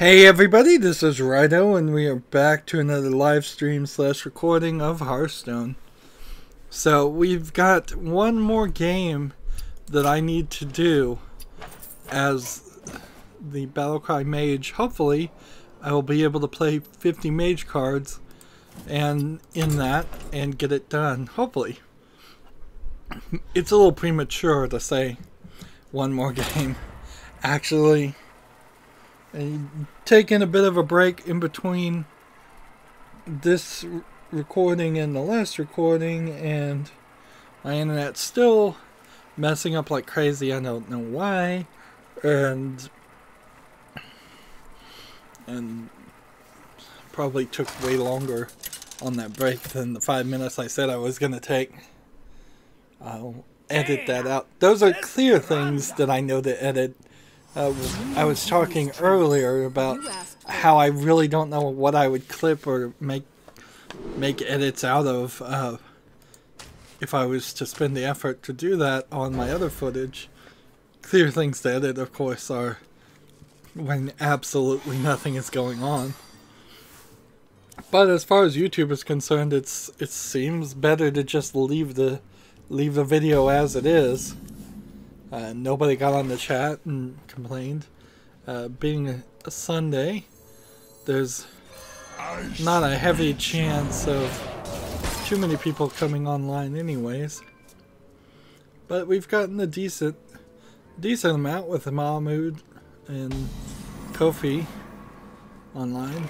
Hey everybody, this is Rydo and we are back to another live stream / recording of Hearthstone. So we've got one more game that I need to do as the Battlecry Mage. Hopefully I will be able to play 50 Mage cards and in that and get it done. Hopefully. It's a little premature to say one more game. Actually, taking a bit of a break in between this recording and the last recording, and my internet's still messing up like crazy. I don't know why, and probably took way longer on that break than the 5 minutes I said I was going to take. I'll edit that out. Those are clear things that I know to edit. I was talking earlier about how I really don't know what I would clip or make edits out of if I was to spend the effort to do that on my other footage. Clear things to edit, of course, are when absolutely nothing is going on. But as far as YouTube is concerned, it seems better to just leave the video as it is. Nobody got on the chat and complained. Being a Sunday, there's not a heavy chance of too many people coming online anyways. But we've gotten a decent amount with Mahmoud and Kofi online.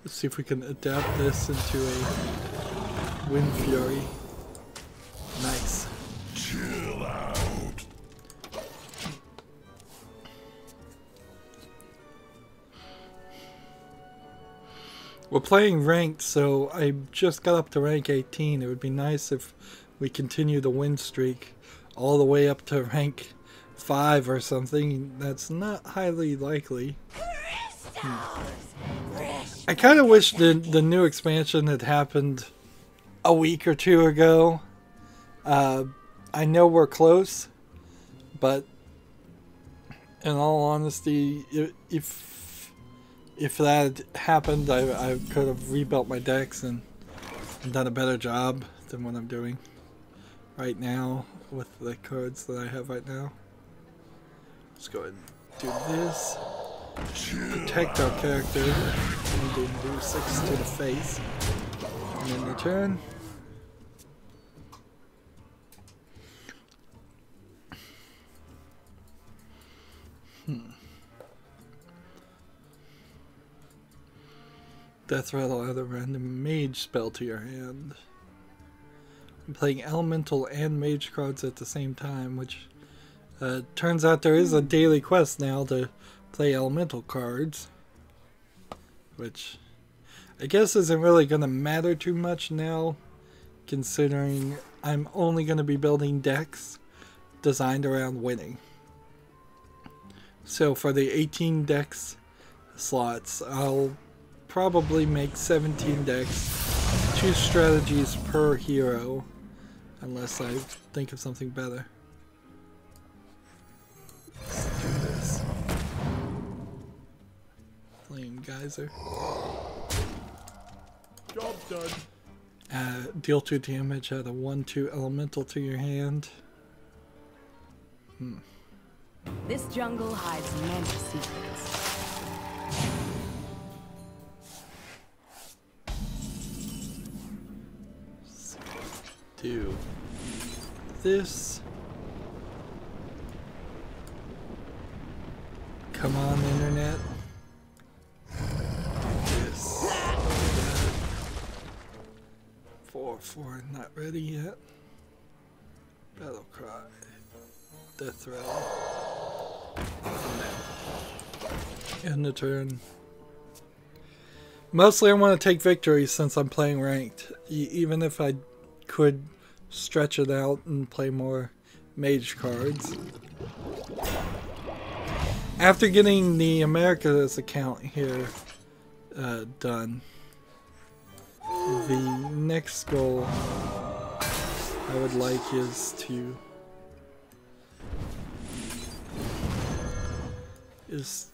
Let's see if we can adapt this into a Wind Fury. Nice. Chill out. We're playing ranked, so I just got up to rank 18. It would be nice if we continue the win streak all the way up to rank 5 or something. That's not highly likely. I kind of wish the new expansion had happened a week or two ago. I know we're close, but in all honesty, if that had happened, I could have rebuilt my decks and done a better job than what I'm doing right now with the cards that I have right now. Let's go ahead and do this. Protect our character and do 6 to the face. And then return. Death Rattle, add a random mage spell to your hand. I'm playing elemental and mage cards at the same time, which turns out there is a daily quest now to play elemental cards, which I guess isn't really going to matter too much now, considering I'm only going to be building decks designed around winning. So for the 18 decks slots, I'll probably make 17 decks, 2 strategies per hero, unless I think of something better. Let's do this. Flame Geyser. Job done. Deal 2 damage, add a 1/2 elemental to your hand. This jungle hides many secrets. Do this. Come on, internet. This. 4/4, not ready yet. Battle Cry. Death Rattle. End the turn. Mostly I want to take victories since I'm playing ranked. Even if I could stretch it out and play more mage cards. After getting the Americas account here done, the next goal I would like is to is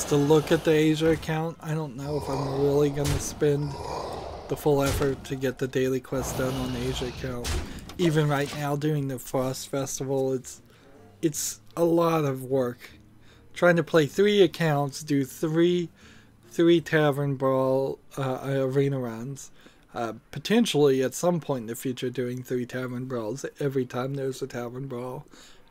to look at the Asia account. I don't know if I'm really gonna spend the full effort to get the daily quest done on the Asia account. Even right now doing the Frost Festival, it's a lot of work. Trying to play 3 accounts, do three Tavern Brawl arena runs. Potentially at some point in the future doing 3 Tavern Brawls every time there's a Tavern Brawl.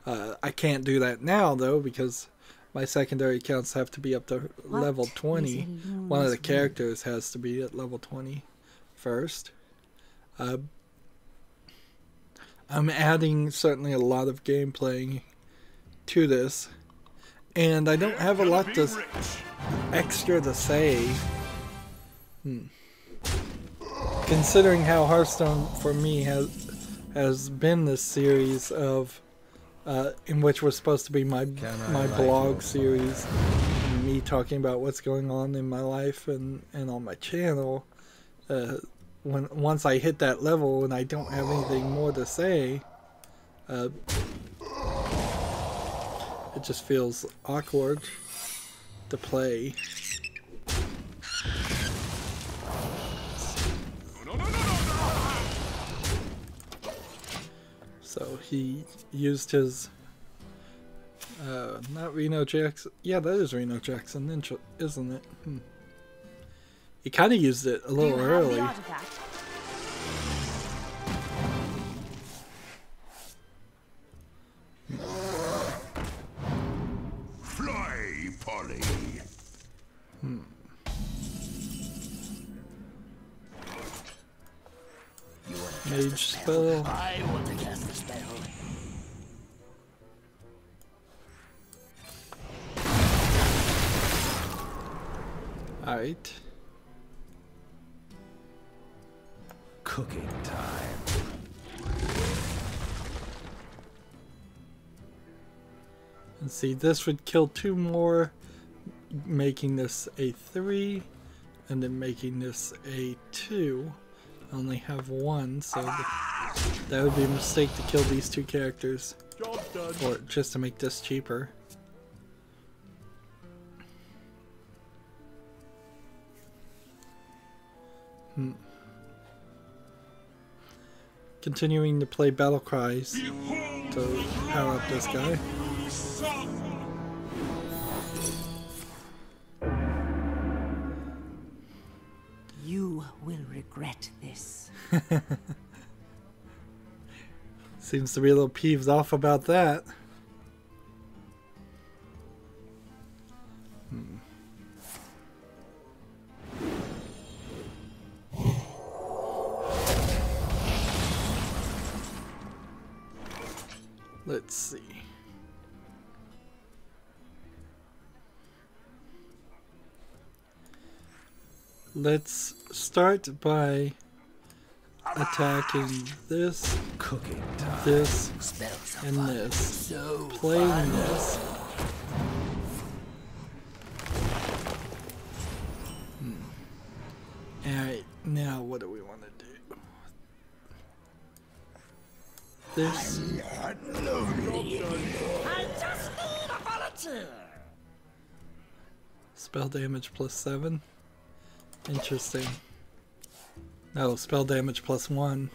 I can't do that now though because my secondary accounts have to be up to level 20. One of the characters has to be at level 20 first. I'm adding certainly a lot of gameplay to this, and I don't have a lot extra to say. Considering how Hearthstone for me has been this series of in which was supposed to be my blog series, and me talking about what's going on in my life and on my channel. Once I hit that level and I don't have anything more to say, it just feels awkward to play. So he used his not Reno Jackson. Yeah, that is Reno Jackson, isn't it? He kind of used it a little early. Fly, Polly. Mage spell. I want to cast the spell. Alright. Cooking time. And see, this would kill 2 more, making this a 3, and then making this a 2. I only have 1, so that would be a mistake to kill these 2 characters. Job done. Or just to make this cheaper. Continuing to play Battle Cries to power up this guy. You will regret this. Seems to be a little peeved off about that. Let's see. Let's start by attacking this, this, and this. Playing this. Alright, now what do we want to do? This. I just need a volunteer. Spell damage +7. Interesting. No, spell damage +1.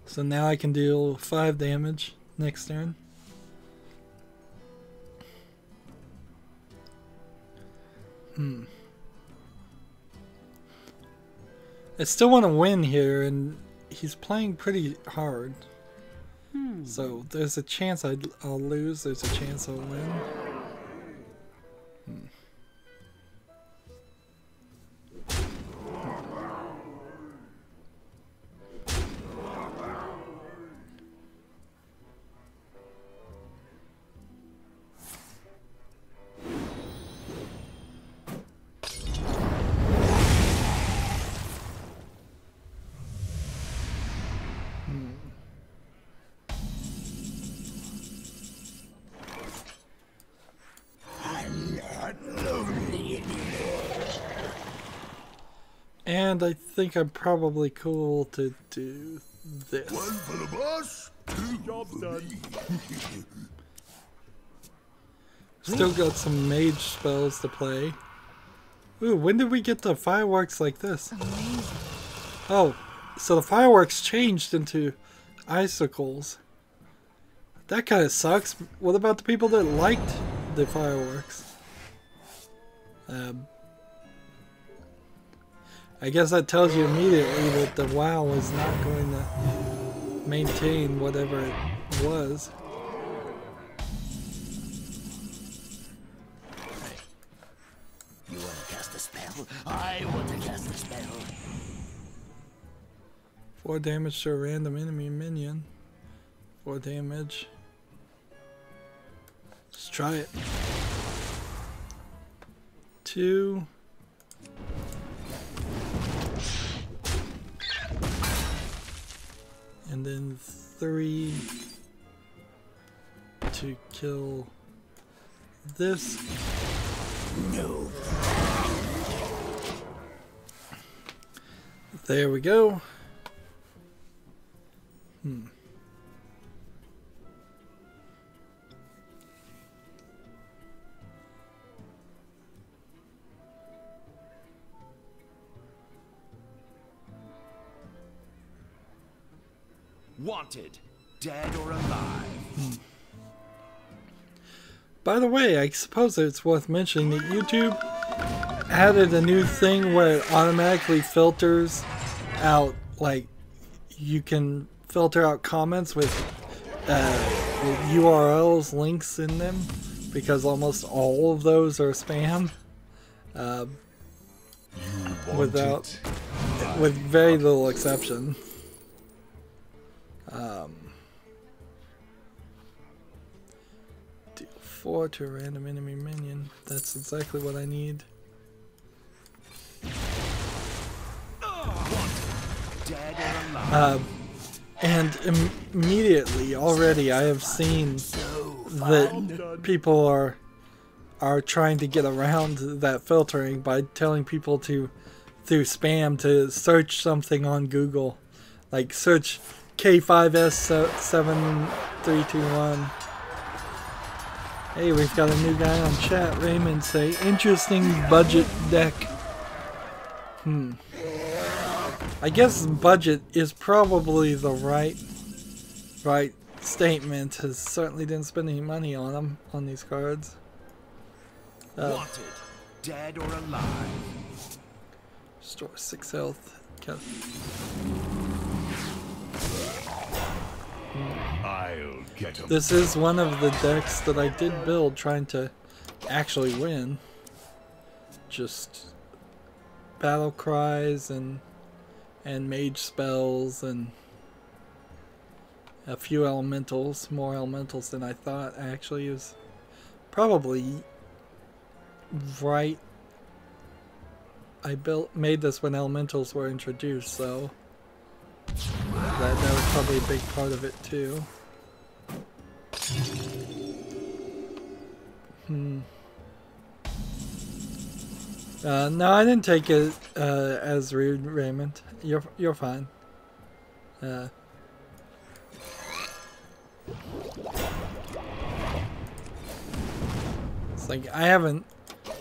So now I can deal 5 damage next turn. I still want to win here, and he's playing pretty hard. So there's a chance I'll lose, there's a chance I'll win. And I think I'm probably cool to do this. One for the boss, 2 Job done. Still got some mage spells to play. Ooh, when did we get the fireworks like this? Amazing. Oh, so the fireworks changed into icicles. That kind of sucks. What about the people that liked the fireworks? I guess that tells you immediately that the WoW is not going to maintain whatever it was. You want to cast a spell? I want to cast a spell. 4 damage to a random enemy minion. 4 damage. Let's try it. 2. And then 3 to kill this. No. There we go. Wanted, dead or alive. By the way, I suppose it's worth mentioning that YouTube added a new thing where it automatically filters out, like, you can filter out comments with URLs, links in them, because almost all of those are spam. With very little exception. Deal 4 to a random enemy minion. That's exactly what I need. Dead or alive. And immediately already I have seen that people are trying to get around that filtering by telling people to, through spam, to search something on Google. Like search K5S7321. Hey, we've got a new guy on chat. Raymond say, interesting budget deck. I guess budget is probably the right statement. Has certainly didn't spend any money on them, on these cards. Wanted, dead or alive. Store 6 health. I'll get him. This is one of the decks that I did build trying to actually win. Just battle cries and mage spells and a few elementals, more elementals than I thought. Actually, it was probably right. I made this when elementals were introduced, so that was probably a big part of it too. No, I didn't take it as rude, Raymond. You're fine. It's like I haven't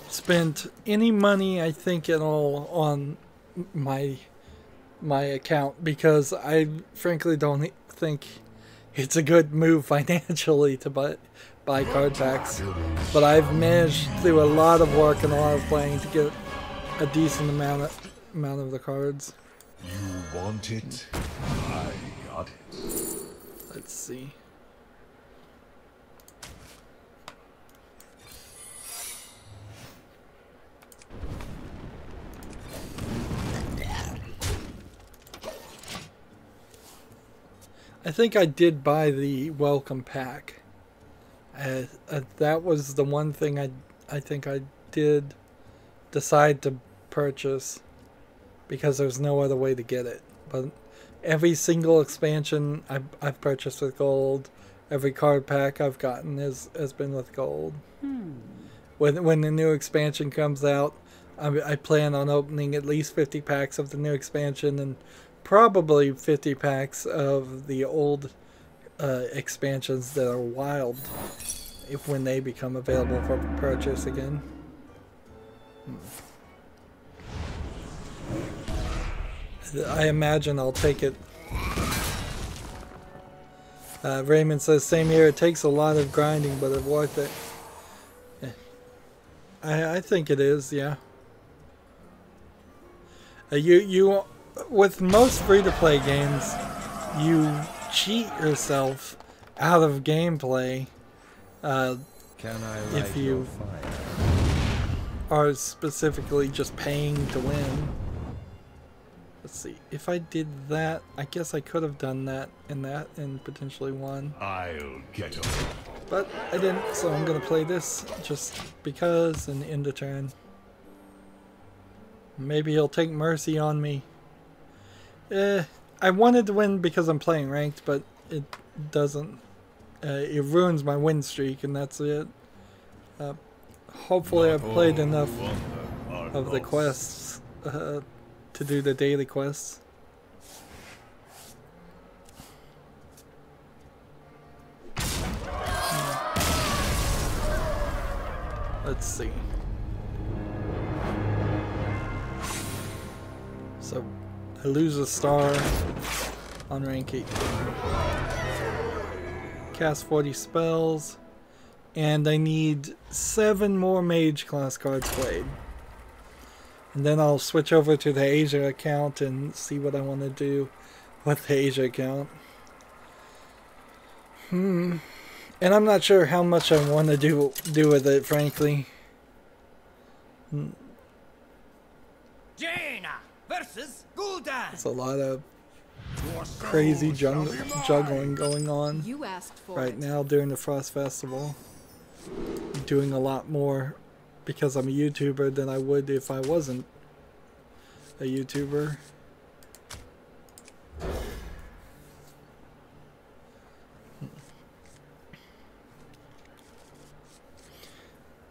spent any money, I think, at all on my account because I frankly don't think it's a good move financially to buy card packs. But I've managed through a lot of work and a lot of playing to get a decent amount of the cards. You want it? I got it. Let's see. I think I did buy the welcome pack. That was the one thing I think I did decide to purchase because there's no other way to get it. But every single expansion I've purchased with gold. Every card pack I've gotten has been with gold. When the new expansion comes out, I plan on opening at least 50 packs of the new expansion and probably 50 packs of the old expansions that are wild. if when they become available for purchase again. I imagine I'll take it. Raymond says, same here, it takes a lot of grinding, but it's worth it. I think it is, yeah. You with most free-to-play games, you cheat yourself out of gameplay if you are specifically just paying to win. Let's see. If I did that, I guess I could have done that and potentially won. I'll get him. But I didn't, so I'm gonna play this just because and end the turn. Maybe he'll take mercy on me. I wanted to win because I'm playing ranked, but it doesn't. It ruins my win streak, and that's it. Hopefully I've played enough of the quests to do the daily quests. Let's see. So I lose a star on rank 8. Cast 40 spells, and I need 7 more mage class cards played. And then I'll switch over to the Asia account and see what I want to do with the Asia account. And I'm not sure how much I want to do with it, frankly. Jaina versus Gul'dan. There's a lot of crazy juggling going on right now during the Frost Festival. I'm doing a lot more because I'm a YouTuber than I would if I wasn't a YouTuber.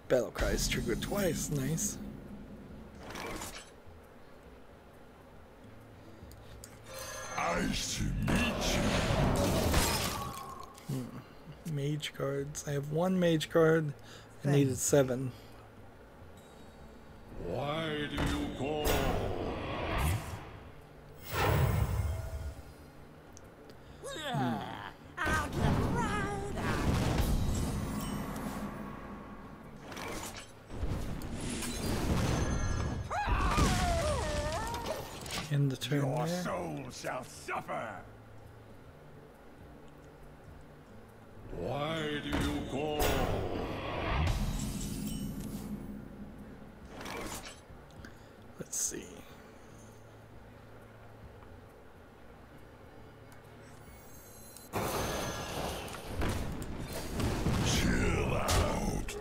Battle cries triggered twice, nice. Nice to meet you. Mage cards. I have 1 mage card. I needed 7. Why do you call? In the turn Your there. soul shall suffer. Why do you call? Let's see. Chill out.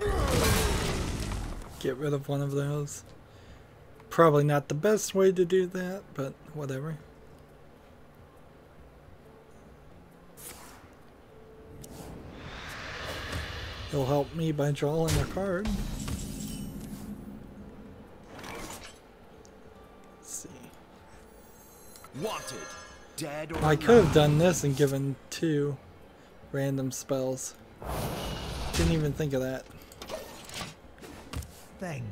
Get rid of one of those. Probably not the best way to do that, but whatever. He'll help me by drawing a card. Let's see. Wanted, dead or I could have done this and given 2 random spells. Didn't even think of that. Thank you.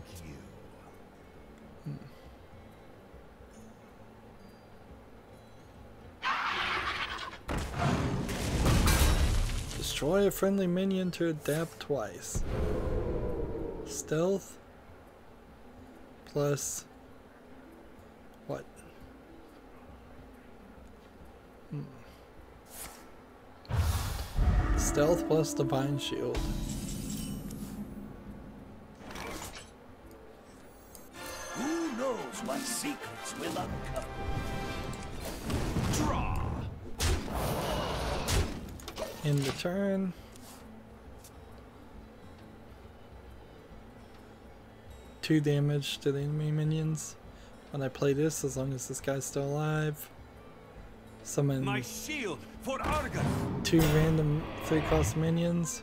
Destroy a friendly minion to adapt twice. Stealth plus what? Stealth plus Divine Shield. Who knows what secrets will uncover? Draw. In the turn. Two damage to the enemy minions. When I play this, as long as this guy's still alive. Summon My shield for Argon. 2 random 3-cost minions.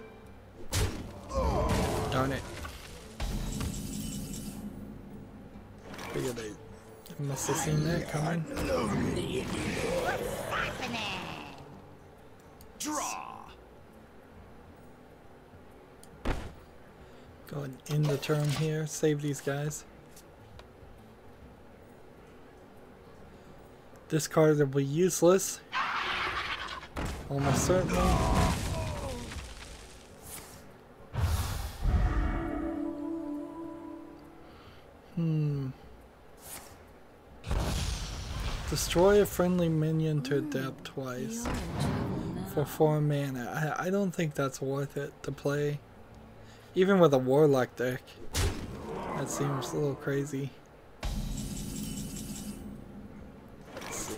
Darn it. Figured they must have seen that coming. Draw. Go ahead and end the turn here. Save these guys. This card will be useless. Almost certainly. Destroy a friendly minion to adapt twice for 4 mana. I don't think that's worth it to play. Even with a Warlock deck. That seems a little crazy. Let's see.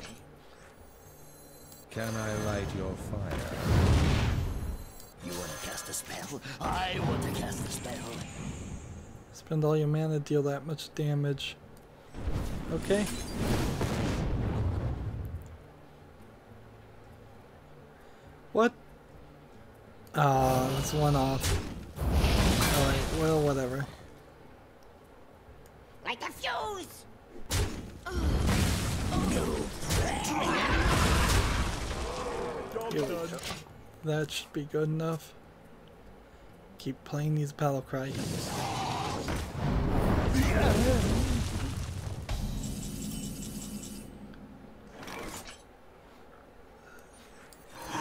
Can I light your fire? You want to cast a spell? I want to cast a spell. Spend all your mana, deal that much damage. Okay. What? Ah, it's one off. Alright, well, whatever. Like a fuse! Here we go. That should be good enough. Keep playing these battle cry.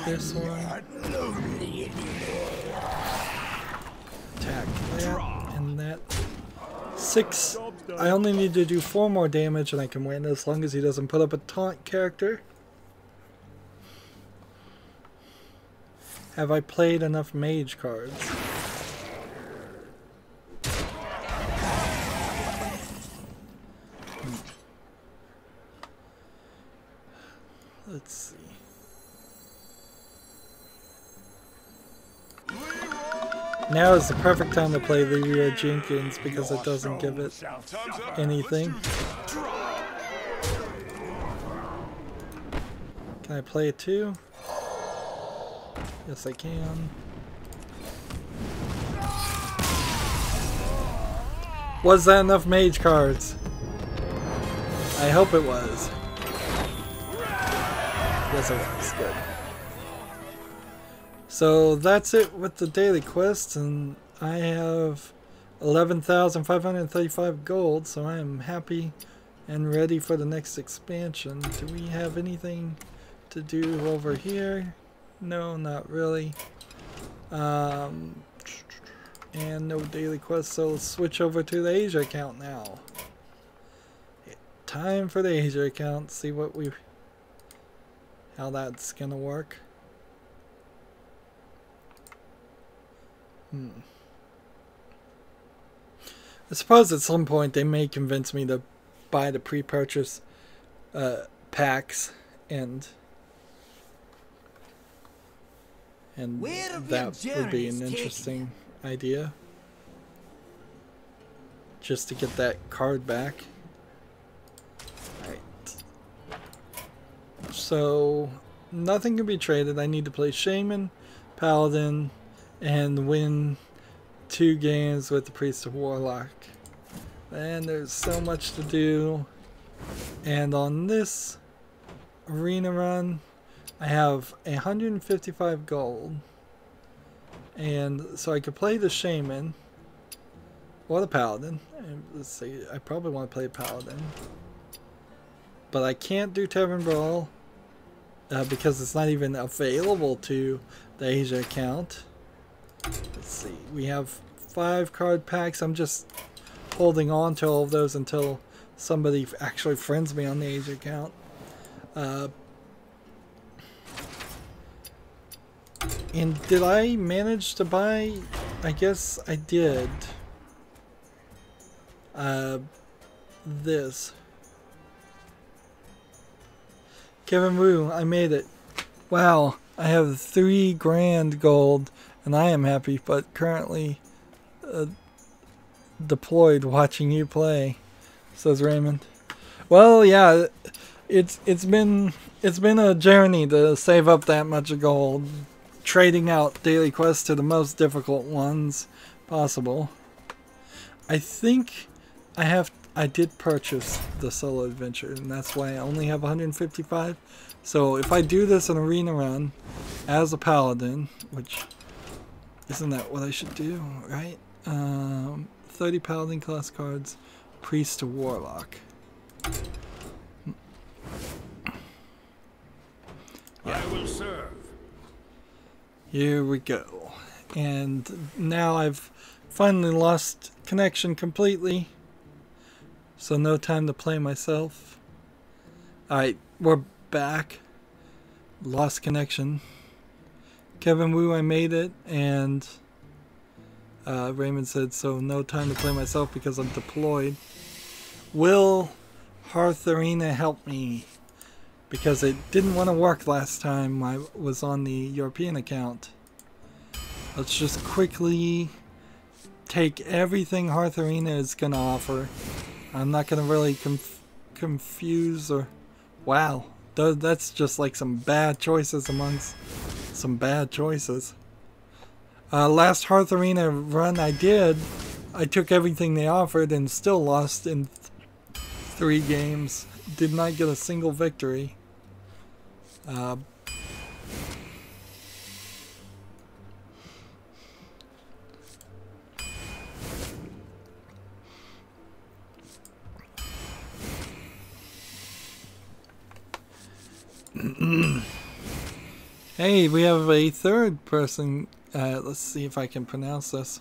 This one. Attack that and that. 6. I only need to do 4 more damage and I can win as long as he doesn't put up a taunt character. Have I played enough mage cards? Let's see. Now is the perfect time to play Lyria Jenkins because it doesn't give it anything. Can I play it too? Yes, I can. Was that enough mage cards? I hope it was. Yes, it was. Good. So that's it with the daily quests, and I have 11,535 gold, so I am happy and ready for the next expansion. Do we have anything to do over here? No, not really. And no daily quests, so let's switch over to the Asia account now. Time for the Asia account, see what how that's gonna work. I suppose at some point they may convince me to buy the pre-purchase packs and that would be an interesting idea. Just to get that card back. Alright. So, nothing can be traded. I need to play Shaman, Paladin, and win 2 games with the Priest of Warlock. And there's so much to do. And on this arena run, I have 155 gold. And so I could play the Shaman or the Paladin. And let's see, I probably want to play Paladin. But I can't do Tavern Brawl because it's not even available to the Asia account. Let's see, we have 5 card packs. I'm just holding on to all of those until somebody actually friends me on the Asia account. And did I manage to buy? I guess I did. This. Kevin Wu, I made it. Wow, I have 3 grand gold, and I am happy, but currently deployed watching you play, says Raymond. Well, yeah, it's been a journey to save up that much gold, trading out daily quests to the most difficult ones possible. I think I did purchase the solo adventure, and that's why I only have 155. So if I do this an arena run as a paladin, which isn't that what I should do, right? 30 paladin class cards, priest to warlock. I will serve. Here we go. And now I've finally lost connection completely. So no time to play myself. Alright, we're back. Lost connection. Kevin Wu, I made it, and Raymond said, so no time to play myself because I'm deployed. Will Hearth Arena help me? Because it didn't want to work last time I was on the European account. Let's just quickly take everything Hearth Arena is going to offer. I'm not going to really confuse or... Wow, that's just like some bad choices amongst some bad choices. Last Hearth Arena run I did, I took everything they offered and still lost in 3 games. Did not get a single victory. Hey, we have a third person. Let's see if I can pronounce this.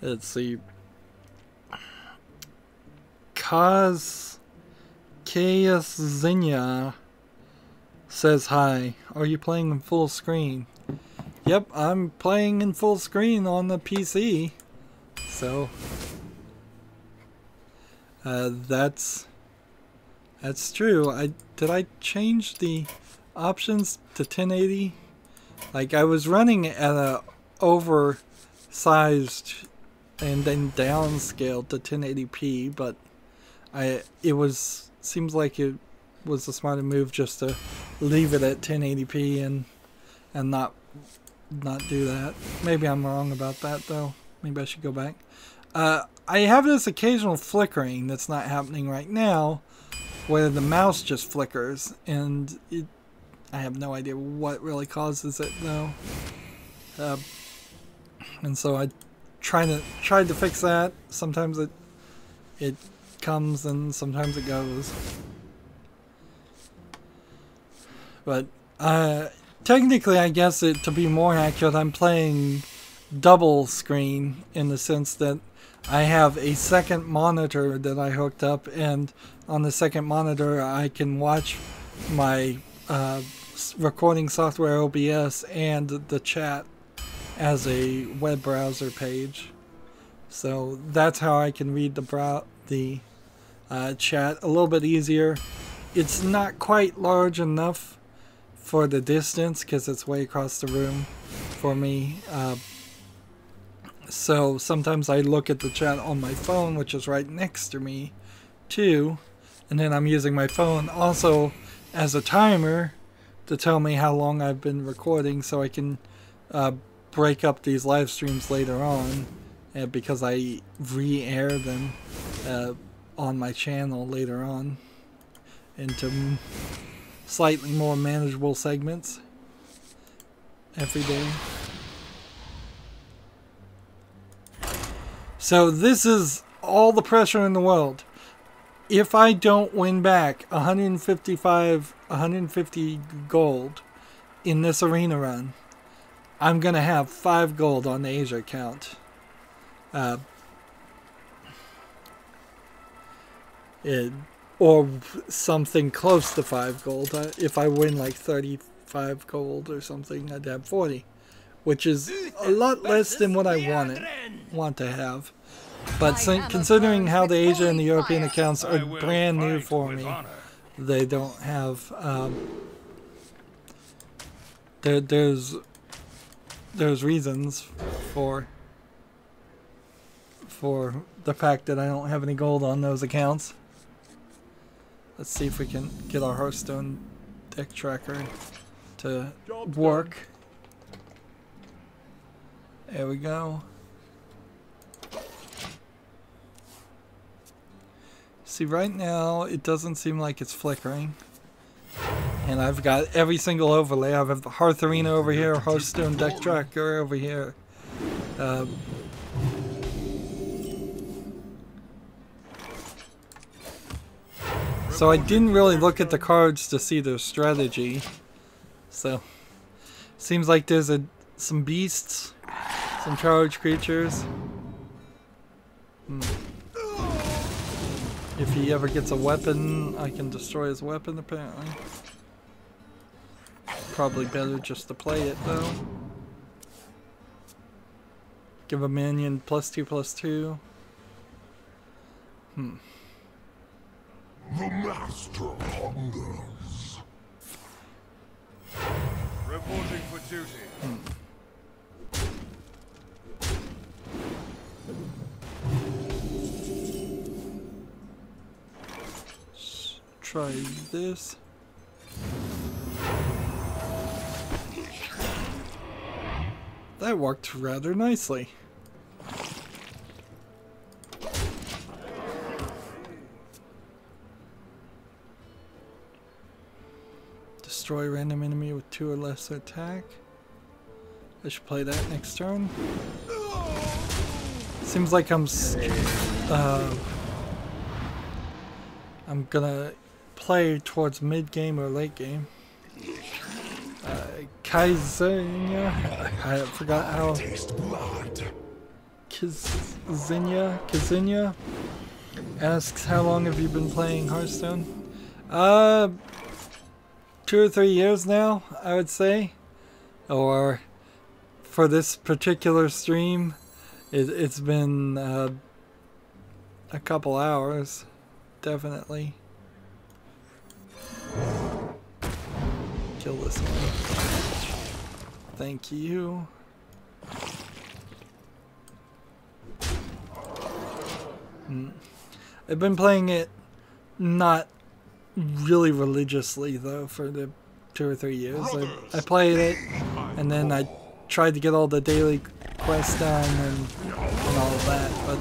Let's see. Kazkaya says hi. Are you playing in full screen? Yep, I'm playing in full screen on the PC. So that's true. Did I change the options to 1080? Like, I was running at a oversized and then downscaled to 1080p, but seems like it was a smarter move just to leave it at 1080p and not do that. Maybe I'm wrong about that though. Maybe I should go back. I have this occasional flickering that's not happening right now, where the mouse just flickers, and I have no idea what really causes it though. And so I tried to fix that. Sometimes it comes and sometimes it goes. But technically, I guess to be more accurate, I'm playing double screen in the sense that I have a second monitor that I hooked up, and on the second monitor I can watch my recording software OBS and the chat as a web browser page. So that's how I can read the chat a little bit easier. It's not quite large enough for the distance because it's way across the room for me. So sometimes I look at the chat on my phone, which is right next to me too, and then I'm using my phone also as a timer to tell me how long I've been recording, so I can break up these live streams later on, because I re-air them on my channel later on into slightly more manageable segments every day. So this is all the pressure in the world. If I don't win back 150 gold in this arena run, I'm going to have 5 gold on the Asia account. Or something close to 5 gold. If I win like 35 gold or something, I'd have 40. Which is a lot less than what I want to have. But considering how the Asia and the European accounts are brand new for me, they don't have... there's reasons for the fact that I don't have any gold on those accounts. Let's see if we can get our Hearthstone deck tracker to work. There we go. See, right now it doesn't seem like it's flickering. And I've got every single overlay. I have the Hearth Arena over here, Hearthstone Deck Tracker over here. So I didn't really look at the cards to see their strategy. So, seems like there's some beasts, some charge creatures. If he ever gets a weapon, I can destroy his weapon apparently. Probably better just to play it though. Give a minion +2/+2. The master hungers. Reporting for duty. Let's try this. That worked rather nicely. Destroy random enemy with 2 or less attack. I should play that next turn. Seems like I'm gonna play towards mid game or late game. Kaizinya, I forgot how. Kizinya asks, how long have you been playing Hearthstone? 2 or 3 years now, I would say. Or for this particular stream, it's been a couple hours, definitely. Kill this one. Thank you. I've been playing it not really religiously though for the 2 or 3 years. I played it and then I tried to get all the daily quests done and all of that, but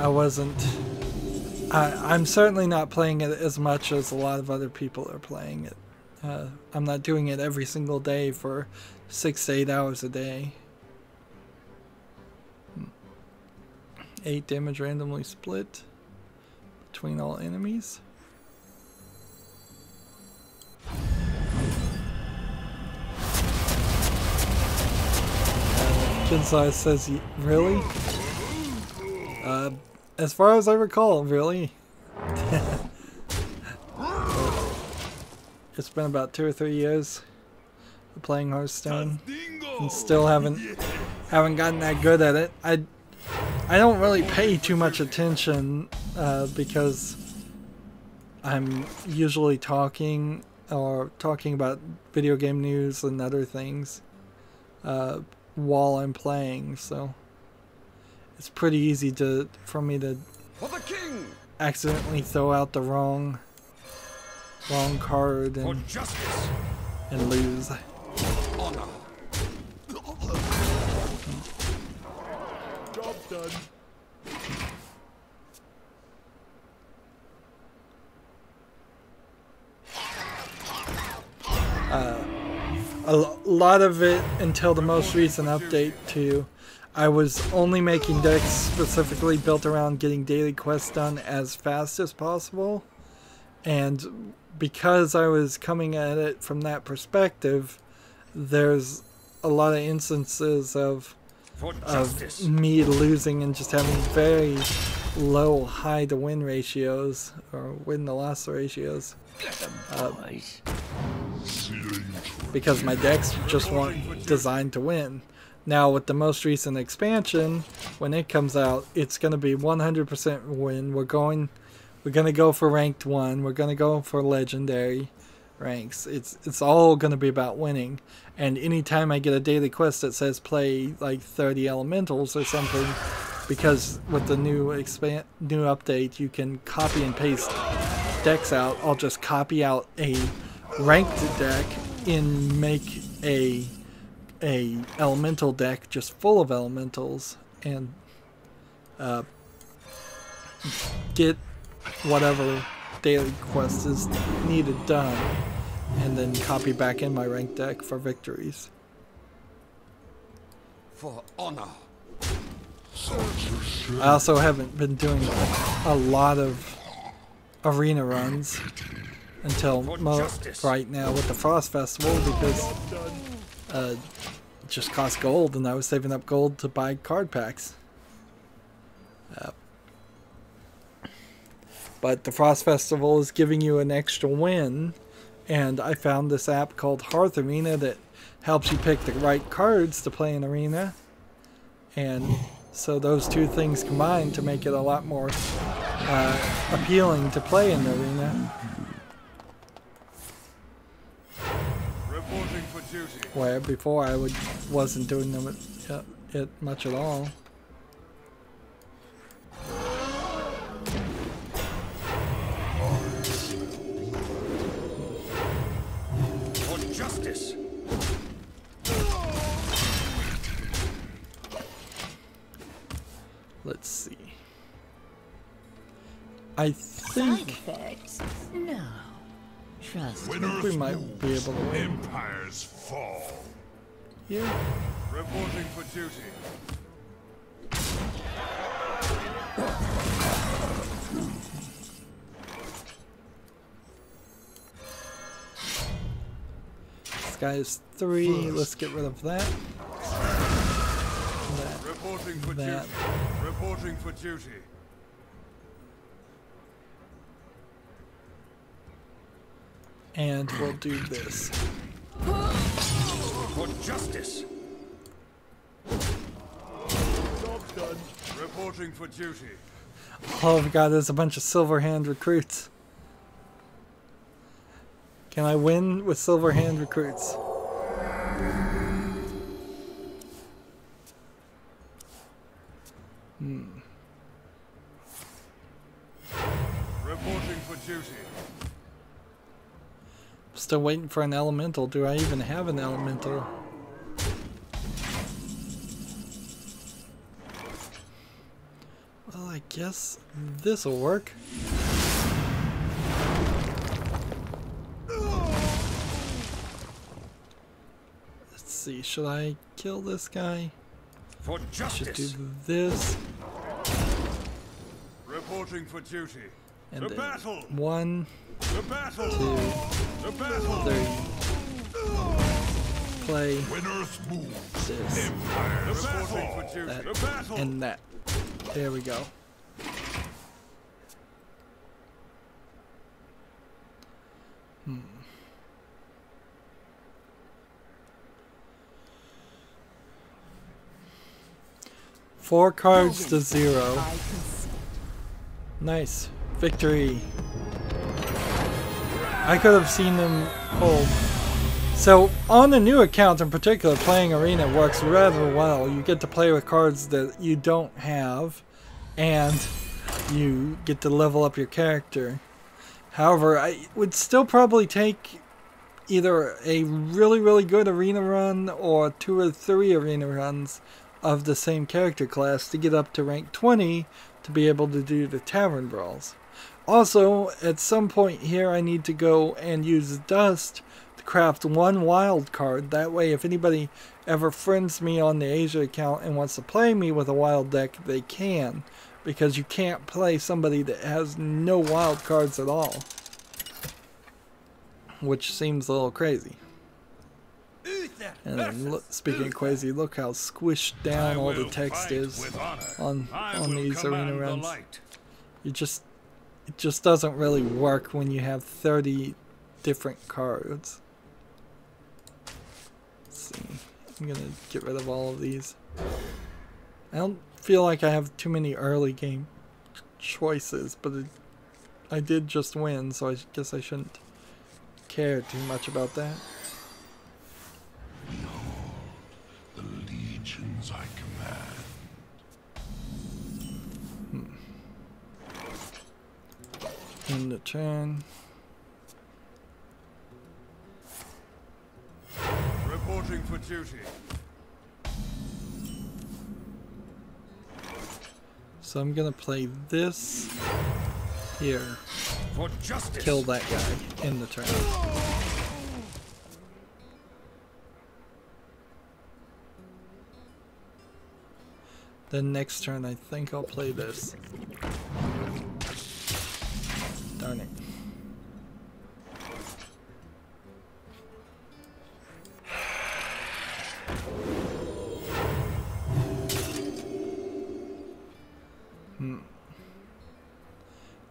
I wasn't. I'm certainly not playing it as much as a lot of other people are playing it. I'm not doing it every single day for 6 to 8 hours a day. 8 damage randomly split between all enemies. Kinsai says, really? As far as I recall, really. It's been about 2 or 3 years of playing Hearthstone, and still haven't gotten that good at it. I don't really pay too much attention because I'm usually talking about video game news and other things while I'm playing, so it's pretty easy for me to accidentally throw out the wrong card and lose. Job done. A lot of it until the most recent update too. I was only making decks specifically built around getting daily quests done as fast as possible, and because I was coming at it from that perspective, there's a lot of instances of me losing and just having very low high to win ratios or win to loss ratios because my decks just weren't designed to win. Now with the most recent expansion, when it comes out, it's going to be 100% win. We're going to go for ranked 1. We're going to go for legendary ranks. It's all going to be about winning. And anytime I get a daily quest that says play like 30 elementals or something, because with the new update you can copy and paste decks out, I'll just copy out a ranked deck and make a elemental deck just full of elementals and get whatever daily quest is needed done. and then copy back in my ranked deck for victories. For honor. I also haven't been doing a lot of arena runs until right now with the Frost Festival because it just cost gold and I was saving up gold to buy card packs. But the Frost Festival is giving you an extra win, and I found this app called Hearth Arena that helps you pick the right cards to play in Arena. And so those two things combine to make it a lot more appealing to play in the Arena. Reporting for duty. Where before I wasn't doing them it much at all. For justice. Let's see. I think Effects? No. Trust me. we might be able to win Empires fall. here. Reporting for duty. This guy is 3. Let's get rid of that. Reporting for That. duty. Reporting for duty. And we'll do this. For justice. Job's done. Reporting for duty. All I've got is a bunch of silver hand recruits. Can I win with silver hand recruits? Reporting for duty. Still waiting for an elemental. Do I even have an elemental? Well, I guess this'll work. Let's see, should I kill this guy? For I should do justice. this. Reporting for duty. And The then battle! 1, The battle! 2, The battle! 3. Play When Earth moves, this, empires The battle fall. for duty. that, The battle! and that. There we go. Four cards to 0. I consent. Nice. Victory. I could have seen them hold. So, on the new account in particular, playing Arena works rather well. You get to play with cards that you don't have, and you get to level up your character. However, I would still probably take either a really, really good Arena run or 2 or 3 Arena runs of the same character class to get up to rank 20 to be able to do the Tavern Brawls. Also, at some point here, I need to go and use Dust to craft 1 wild card. That way, if anybody ever friends me on the Asia account and wants to play me with a wild deck, they can. Because you can't play somebody that has no wild cards at all. Which seems a little crazy. And then look, speaking of crazy, look how squished down all the text is on these arena runs. It just doesn't really work when you have 30 different cards. Let's see. I'm gonna get rid of all of these. I don't feel like I have too many early game choices, but I did just win, so I guess I shouldn't care too much about that. The legions I command. In the turn. Reporting for duty. So I'm gonna play this here. For justice. Kill that guy in the turn. Then next turn I think I'll play this. Darn it.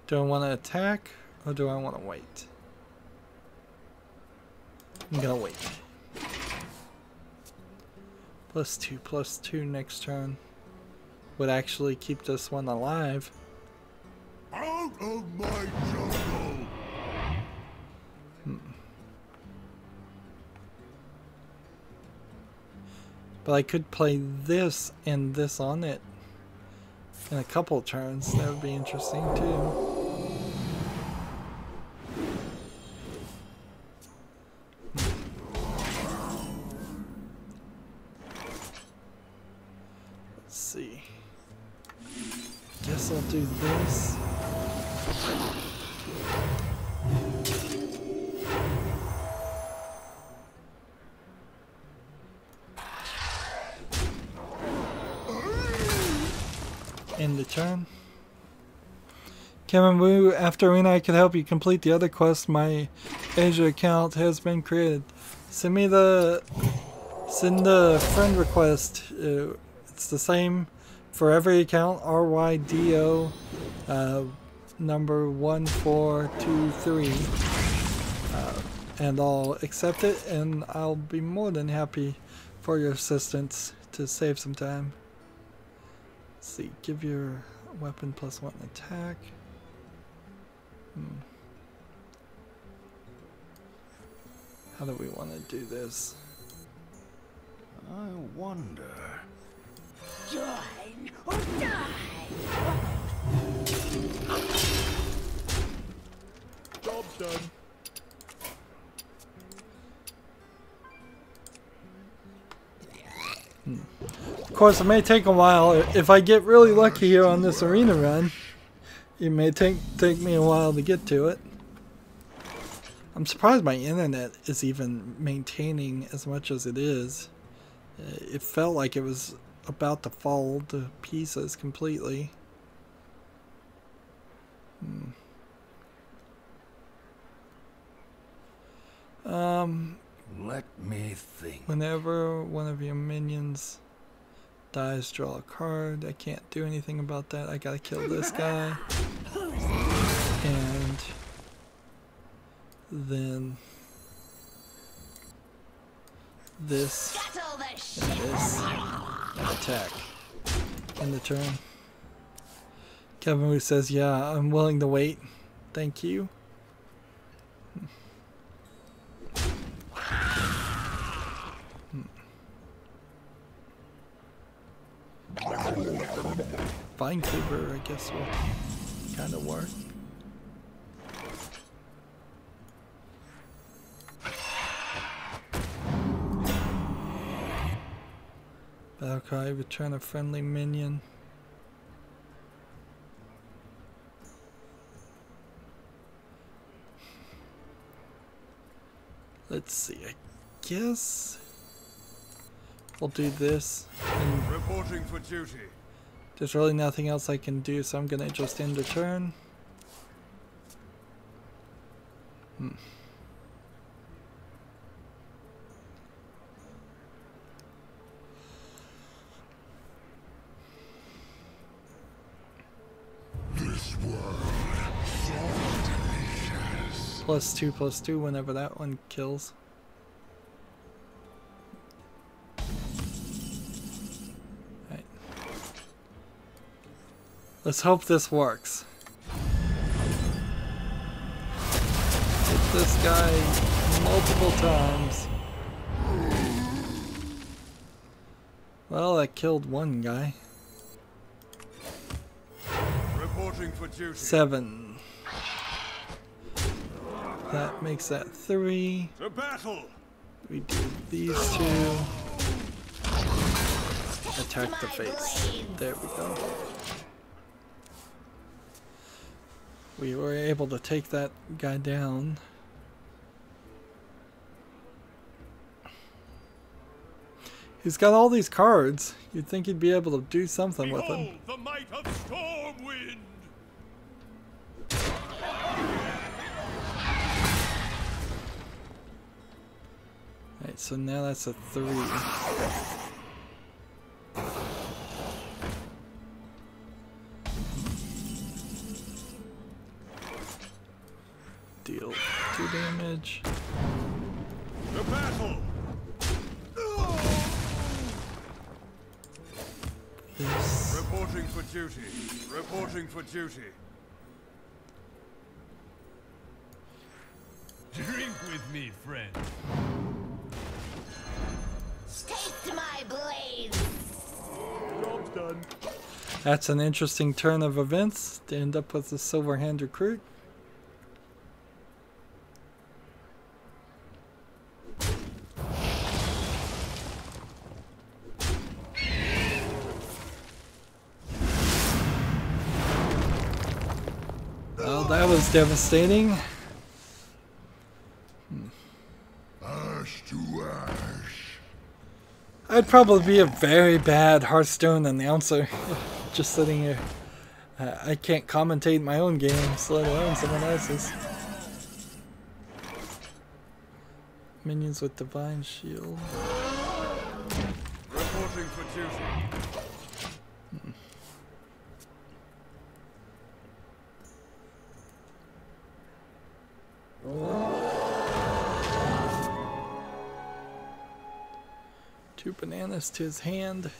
Do I want to attack or do I want to wait? I'm gonna wait. +2/+2 next turn would actually keep this one alive. Out of my jungle! But I could play this and this on it in a couple turns. That would be interesting too. Let's see. Guess I'll do this. End the turn. Kevin Wu, after Arena I could help you complete the other quest. My Asia account has been created. Send the friend request. It's the same for every account. RYDO number 1423. And I'll accept it, and I'll be more than happy for your assistance to save some time. Let's see, give your weapon +1 attack. How do we want to do this? I wonder. Join or die. Job done. Of course, it may take a while. If I get really lucky here on this arena run, it may take me a while to get to it. I'm surprised my internet is even maintaining as much as it is. It felt like it was about to fall to pieces completely. Let me think. Whenever one of your minions dies, draw a card. I can't do anything about that. I gotta kill this guy. And then this and this and attack. End the turn. Kevin Wu says, yeah, I'm willing to wait. Thank you. Vine Cleaver, I guess, will kind of work. Battlecry, return a friendly minion. Let's see, I guess we'll do this. And Reporting for duty. there's really nothing else I can do, so I'm gonna just end the turn. This world, so delicious. +2/+2 whenever that one kills. Right. Let's hope this works. Hit this guy multiple times. Well, that killed one guy. Reporting for duty. 7. That makes that 3. To battle. We do these two. Attack the face. There we go. We were able to take that guy down. He's got all these cards. You'd think he'd be able to do something with them. Behold the might of Stormwind! Alright, so now that's a 3. Deal 2 damage. The battle! This. Reporting for duty. Reporting for duty. Drink with me, friend. Taste my blade. Job's done. That's an interesting turn of events to end up with a silver hand recruit. Well, that was devastating. Ash to ash. I'd probably be a very bad Hearthstone announcer just sitting here. I can't commentate my own games, let alone someone else's. Minions with Divine Shield. Reporting for duty. Two bananas to his hand.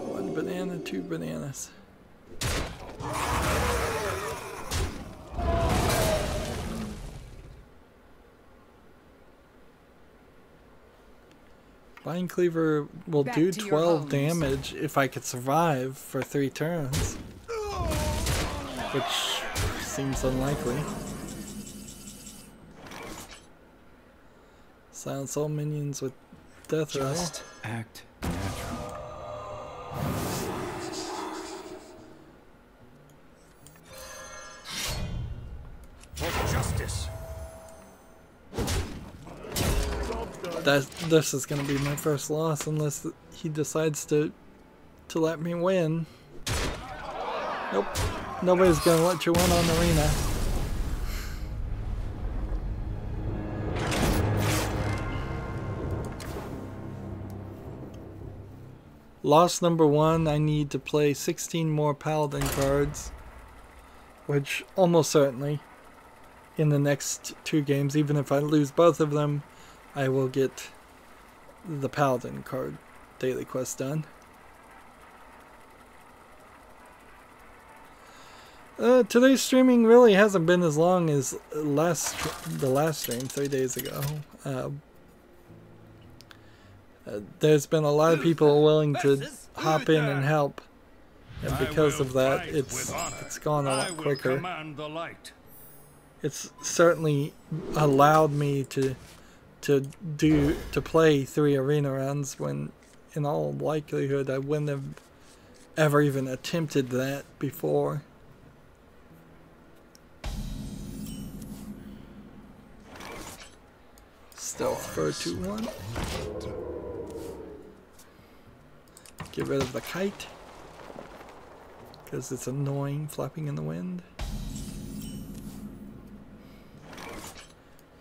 One banana, 2 bananas. Vine Cleaver will Back do to your 12 homes. damage if I could survive for 3 turns. Which seems unlikely. Silence all minions with death roll. Just act natural. For justice! This is gonna be my first loss unless he decides to let me win. Nope. Nobody's gonna let you win on Arena. Loss number 1, I need to play 16 more Paladin cards, which almost certainly in the next 2 games, even if I lose both of them, I will get the Paladin card daily quest done. Today's streaming really hasn't been as long as the last stream 3 days ago. There's been a lot of people willing to hop in and help, and because of that, it's gone a lot quicker. Command the light. It's certainly allowed me to play 3 arena runs when, in all likelihood, I wouldn't have ever even attempted that before. Stealth for a 2/1. Get rid of the kite, because it's annoying flapping in the wind.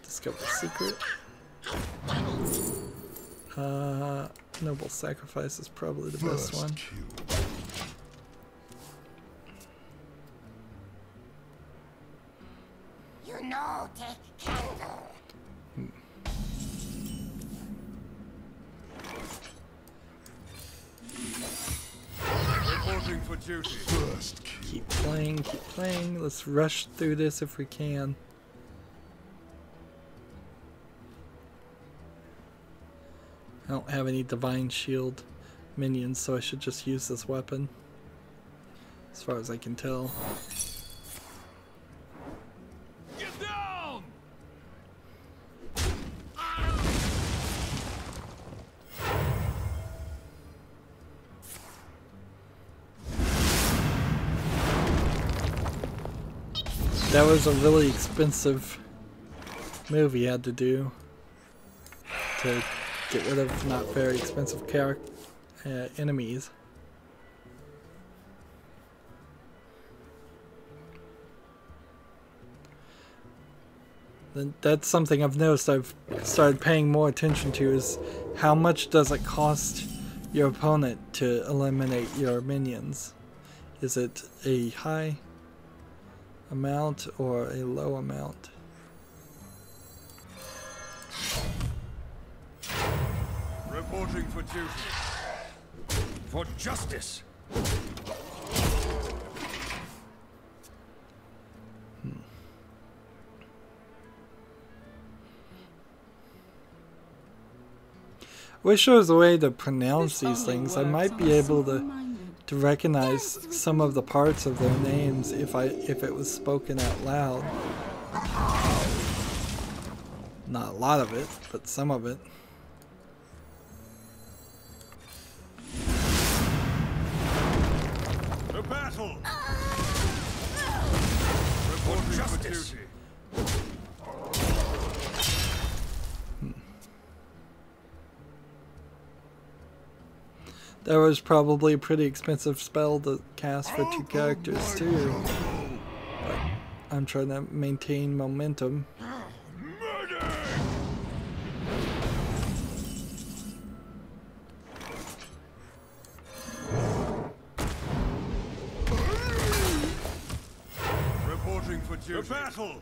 Discover secret. Noble Sacrifice is probably the best one. You know, take candle. Reporting for duty. First kill. Keep playing, keep playing. Let's rush through this if we can. I don't have any Divine Shield minions, so I should just use this weapon. As far as I can tell. Get down! That was a really expensive move he had to do. to get rid of not very expensive enemies. That's something I've noticed I've started paying more attention to, is how much does it cost your opponent to eliminate your minions? Is it a high amount or a low amount? Reporting for duty. For justice. Wish there was a way to pronounce these things. I might be able to recognize some of the parts of their names if it was spoken out loud. Not a lot of it, but some of it. To battle. Reporting for duty. That was probably a pretty expensive spell to cast for 2 characters too. But I'm trying to maintain momentum. Reporting for duty. To battle.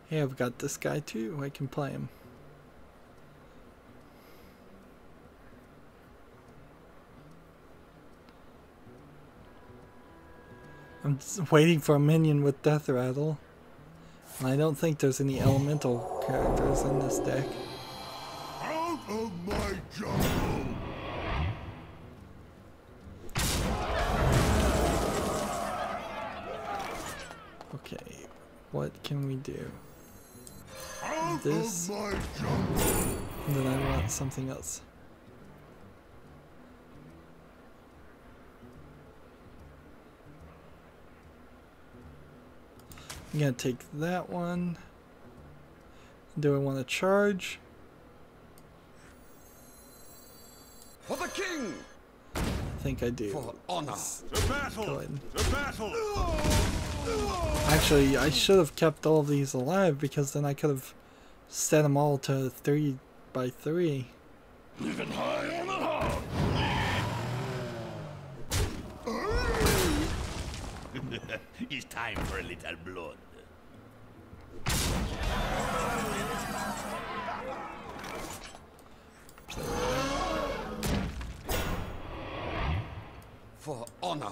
Hey, I've got this guy too. I can play him. I'm just waiting for a minion with Death Rattle. And I don't think there's any elemental characters in this deck. Out of my jungle! Okay, what can we do? Out This, of my jungle! and then I want something else. I'm gonna take that one. Do I want to charge? For the king. I think I do. For honor. Let's To battle. go ahead. To battle. Actually, I should have kept all of these alive, because then I could have set them all to 3 by 3. Living high on the hog! It's time for a little blood. For honor.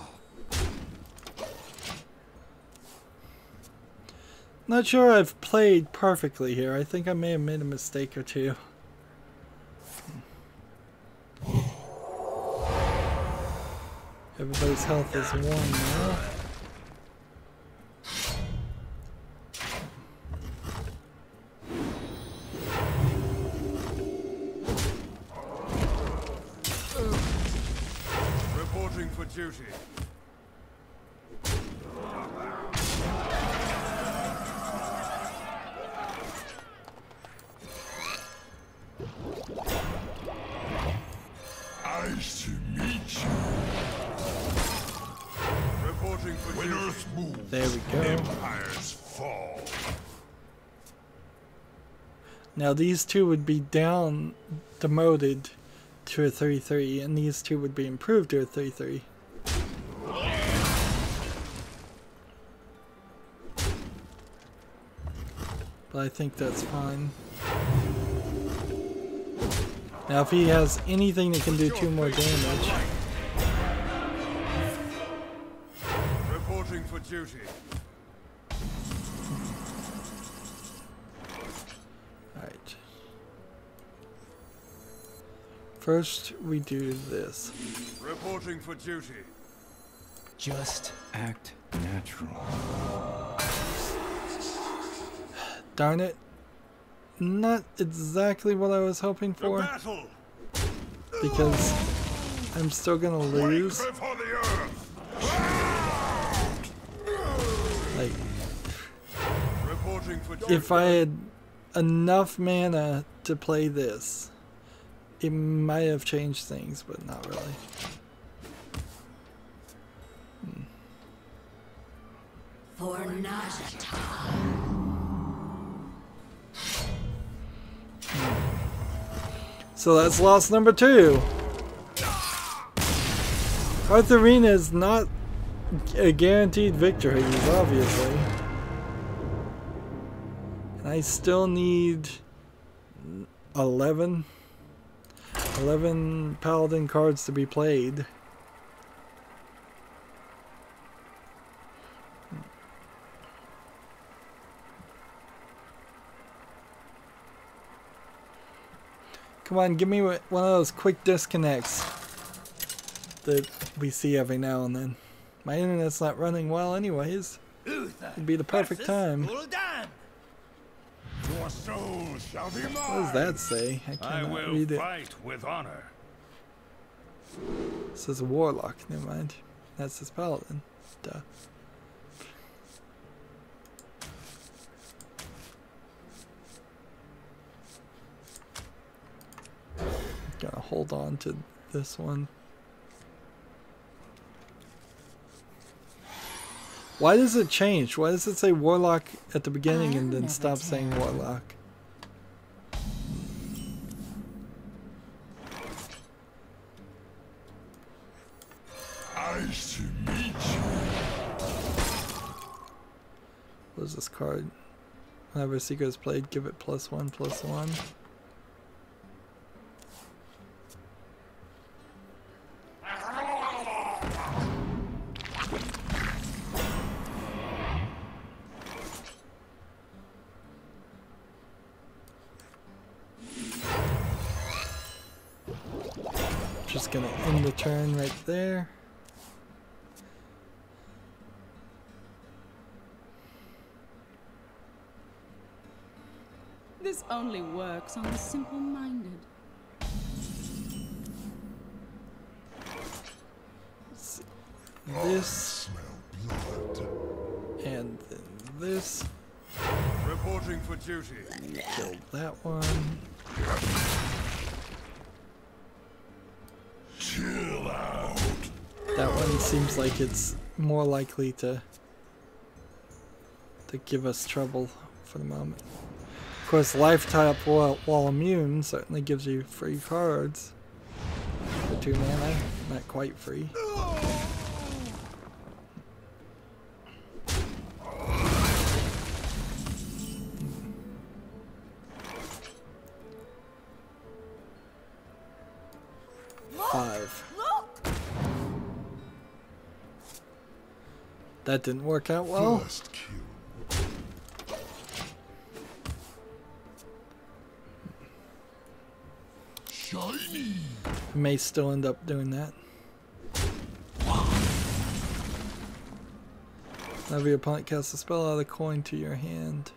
Not sure I've played perfectly here. I think I may have made a mistake or two. Everybody's health is 1 now. Reporting for duty. Nice to meet you. Reporting for When duty. Earth moves, There we go. empires fall. Now these two would be down, demoted to a 3-3, and these two would be improved to a 3-3. But I think that's fine. Now if he has anything that can do 2 more damage, Reporting for duty. alright. First we do this. Reporting for duty. Just act natural. Darn it. Not exactly what I was hoping To for, battle. because I'm still gonna lose. Wait for the Earth! Like, Reporting Reporting for duty. if I had enough mana to play this, it might have changed things, but not really. For Najata. So that's loss number 2. Hearth Arena is not a guaranteed victory, obviously. And I still need 11 Paladin cards to be played. Come on, give me one of those quick disconnects that we see every now and then. My internet's not running well anyways. It'd be the perfect time. Your soul shall be mine. What does that say? I I cannot will read it. fight with honor. This is a warlock, never mind. That's his paladin. Duh. Gotta hold on to this one. Why does it change? Why does it say warlock at the beginning and then stop saying warlock? Nice to meet you. What is this card? Whenever a secret is played, give it +1/+1. Just gonna end the turn right there. This only works on the simple-minded. This Smell blood. and then this. Reporting for duty. Kill that one. Chill out. That one seems like it's more likely to give us trouble for the moment. Of course, life tie up while immune certainly gives you free cards for 2 mana. Not quite free. That didn't work out well. First kill. Shiny. May still end up doing that. Whenever your opponent casts a spell, add a coin to your hand.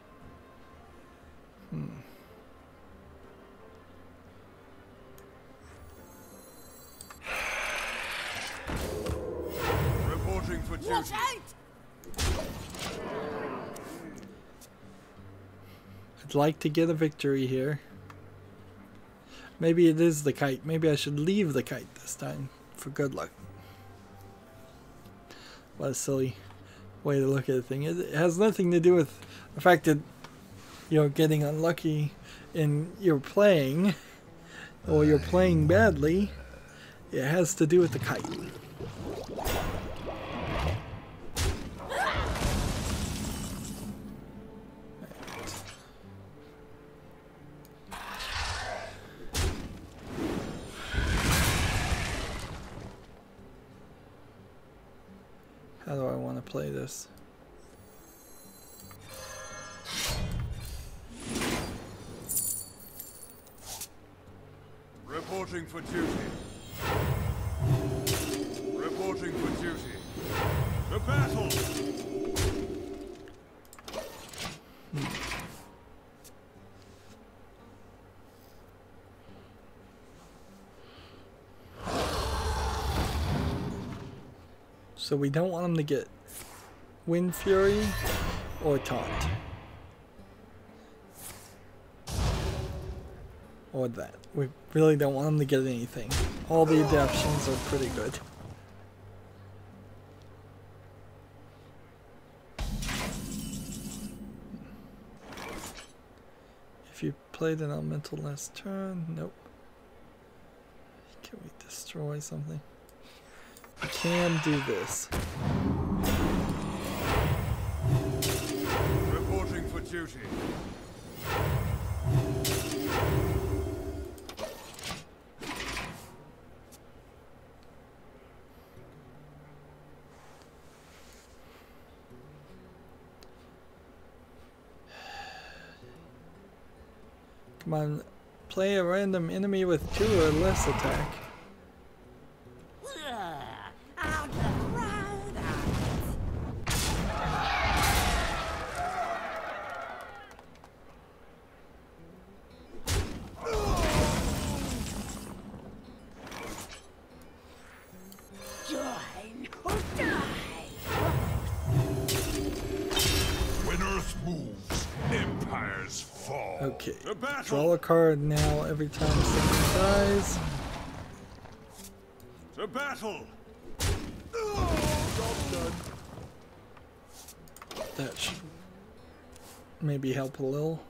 Reporting for duty. Watch out! I'd like to get a victory here. Maybe it is the kite. Maybe I should leave the kite this time for good luck. What a silly way to look at the thing. It has nothing to do with the fact that you're getting unlucky in your playing or you're playing badly. It has to do with the kite. How do I want to play this? Reporting for duty. Reporting for duty. The battle! So we don't want him to get Wind Fury or Taunt. or that. We really don't want him to get anything. All the adaptions are pretty good. If you played an elemental last turn, nope. Can we destroy something? We can do this. Reporting for duty. Come on, play a random enemy with 2 or less attack. When Earth moves, empires fall. Okay, draw a card now every time someone dies. To battle. That should maybe help a little.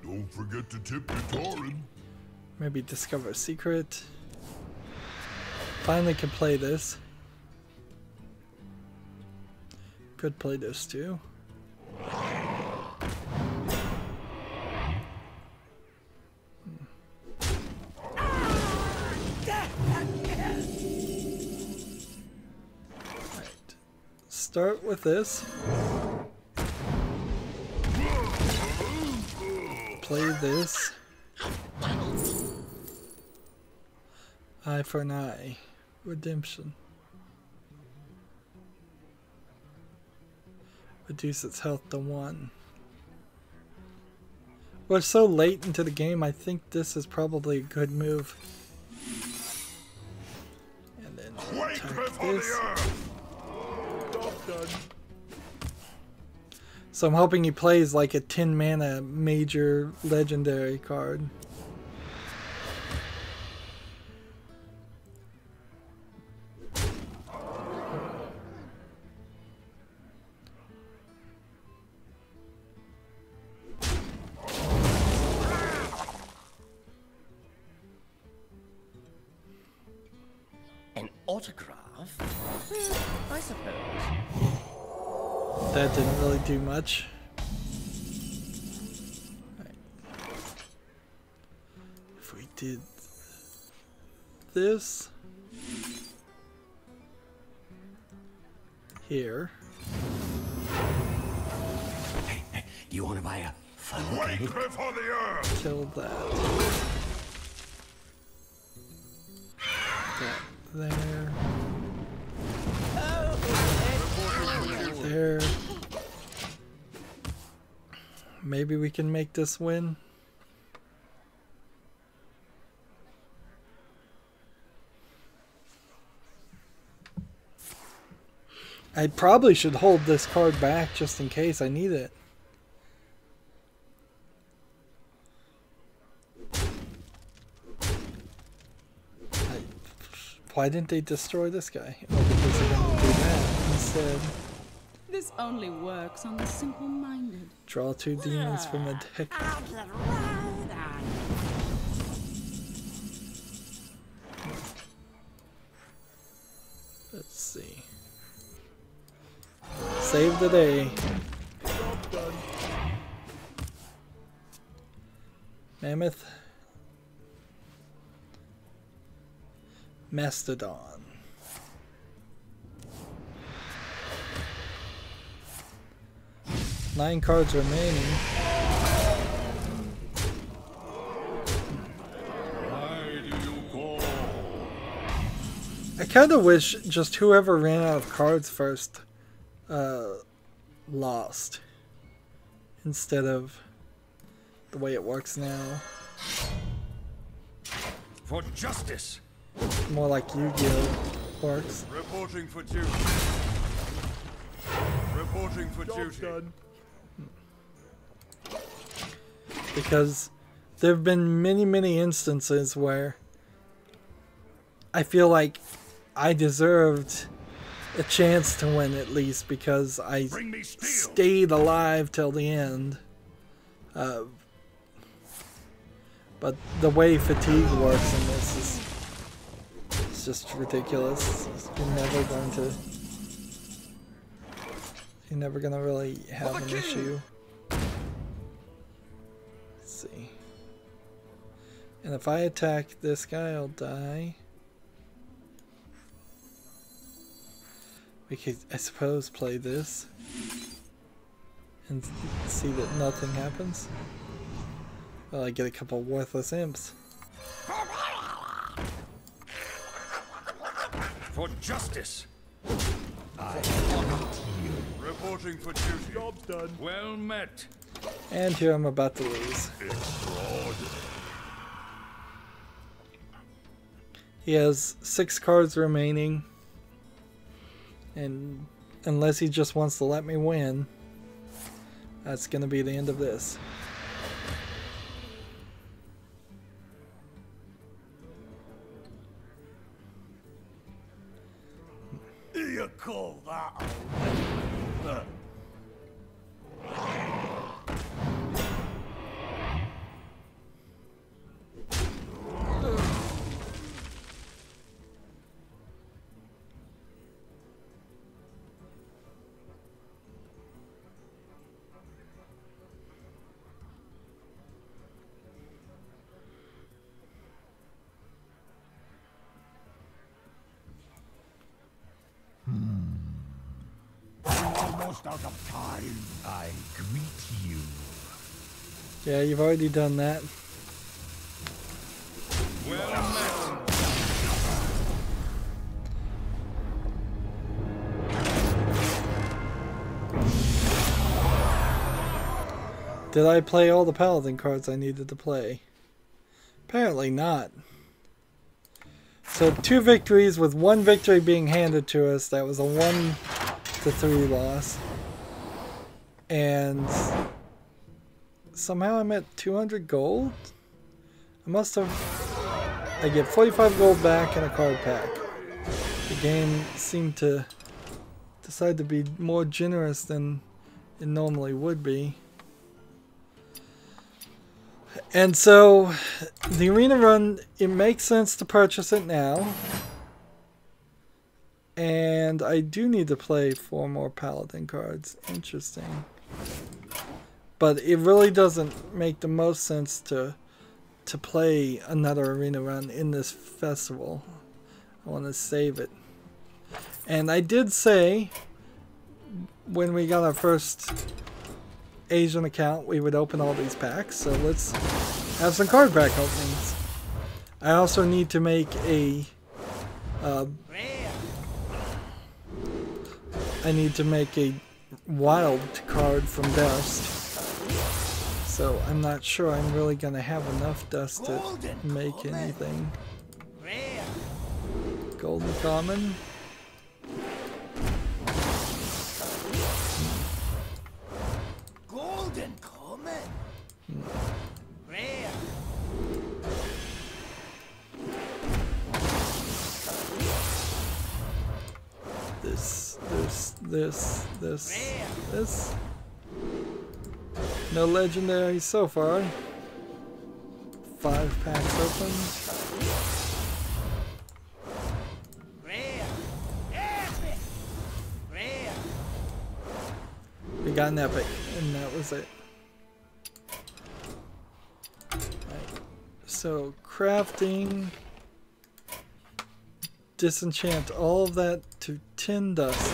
Don't forget to tip your Tauren. Maybe discover a secret. Finally can play this. Could play this too. Right. Start with this. Play this. Eye for an eye. Redemption. Reduce its health to 1. We're so late into the game, I think this is probably a good move. And then attack this. So I'm hoping he plays like a 10 mana major legendary card. Autograph? I suppose. That didn't really do much. Right. If we did this here. Hey, do you want to buy a fun Wait cake? before the Earth. Kill that. That there. There. Maybe we can make this win. I probably should hold this card back just in case I need it. Why didn't they destroy this guy? Oh, because they're going to do that instead. This only works on the simple-minded. Draw 2 demons from a deck. Let's see. Save the day. Mammoth. Mastodon. Nine cards remaining. Why do you call? I kind of wish just whoever ran out of cards first lost, instead of the way it works now. For justice. More like Yu-Gi-Oh! works. Reporting for duty. Reporting for Job's duty. done. Because there have been many instances where I feel like I deserved a chance to win at least because I Bring me steel. stayed alive till the end. But the way fatigue works in this is it's just ridiculous. You're never gonna really have an issue. Let's see. And if I attack this guy, I'll die. We could, I suppose, play this and see that nothing happens. Well, I get a couple worthless imps. For justice. Reporting for duty. Job's done. Well met. And here I'm about to lose. He has 6 cards remaining. And unless he just wants to let me win, that's going to be the end of this. You call that almost out of time. I greet you. Yeah, you've already done that. Well met. Did I play all the paladin cards I needed to play? Apparently not. So 2 victories with 1 victory being handed to us. That was a 1-3 loss. And somehow I'm at 200 gold? I must have... I get 45 gold back and a card pack. The game seemed to decide to be more generous than it normally would be. And so, the arena run, it makes sense to purchase it now. And I do need to play 4 more paladin cards. Interesting. But it really doesn't make the most sense to play another arena run in this festival. I want to save it. And I did say, when we got our first Asian account, we would open all these packs, so let's have some card pack openings. I also need to make a wild card from dust, so I'm not sure I'm really gonna have enough dust to make anything. Golden common. golden common. Rare. This. No legendary so far. 5 packs open. Rare. Epic. Rare. We got an epic, and that was it. Right. So, crafting. Disenchant all of that to 10 dust.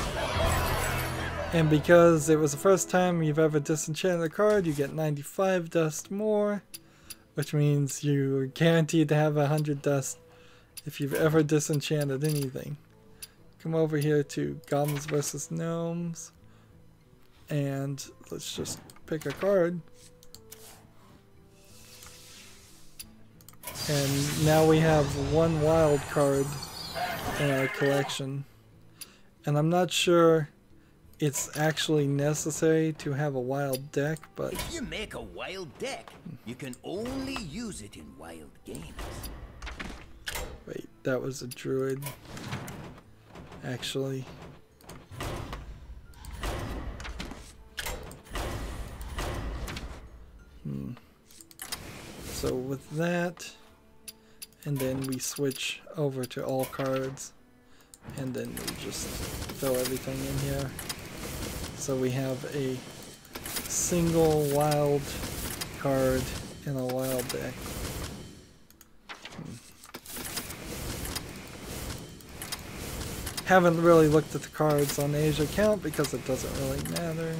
And because it was the first time you've ever disenchanted a card, you get 95 dust more. Which means you're guaranteed to have 100 dust if you've ever disenchanted anything. Come over here to Goblins vs. Gnomes. And let's just pick a card. And now we have 1 wild card in our collection. And I'm not sure it's actually necessary to have a wild deck, but If you make a wild deck, you can only use it in wild games. wait, that was a druid. Actually. So with that, and then we switch over to all cards, and then we just throw everything in here. So we have a single wild card in a wild deck. Haven't really looked at the cards on the Asia account because it doesn't really matter.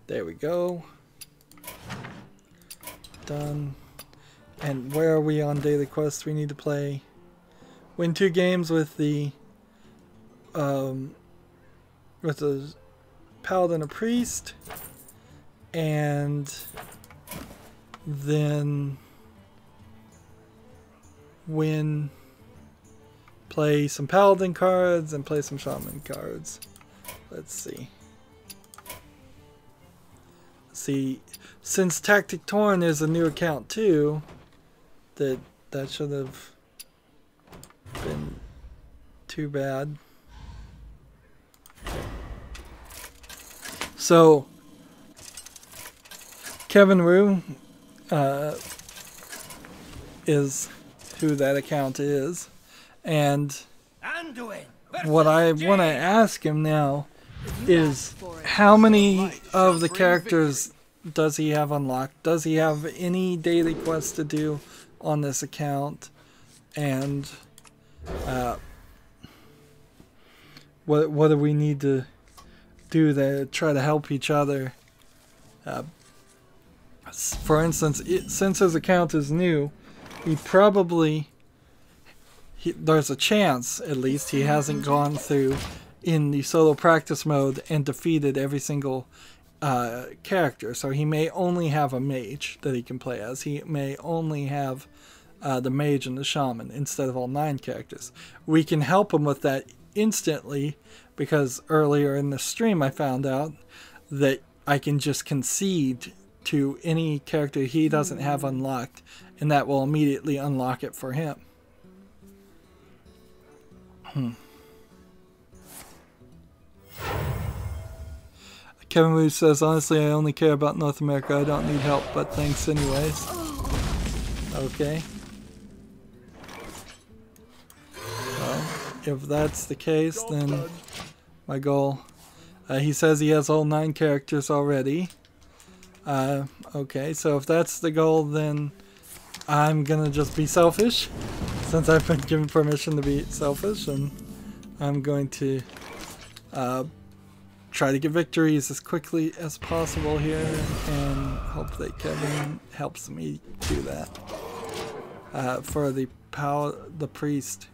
There we go. Done. And where are we on daily quest? We need to play, win 2 games with the paladin or priest, and then play some paladin cards and play some shaman cards. Let's see. Since Tactic Torn is a new account too, that should have been too bad. So Kevin Rue is who that account is, and what I want to ask him now is how many of the characters does he have unlocked? Does he have any daily quests to do on this account? And what do we need to do to try to help each other? For instance, since his account is new, there's a chance, at least, he hasn't gone through in the solo practice mode and defeated every single character. So he may only have a mage that he can play as. He may only have the mage and the shaman instead of all 9 characters. We can help him with that instantly, because earlier in the stream I found out that I can just concede to any character he doesn't have unlocked, and that will immediately unlock it for him. Kevin Wu says, honestly, I only care about North America. I don't need help, but thanks anyways. Okay. Well, if that's the case, then my goal... he says he has all 9 characters already. Okay, so if that's the goal, then I'm gonna just be selfish, since I've been given permission to be selfish, and I'm going to try to get victories as quickly as possible here, and hope that Kevin helps me do that for the priest,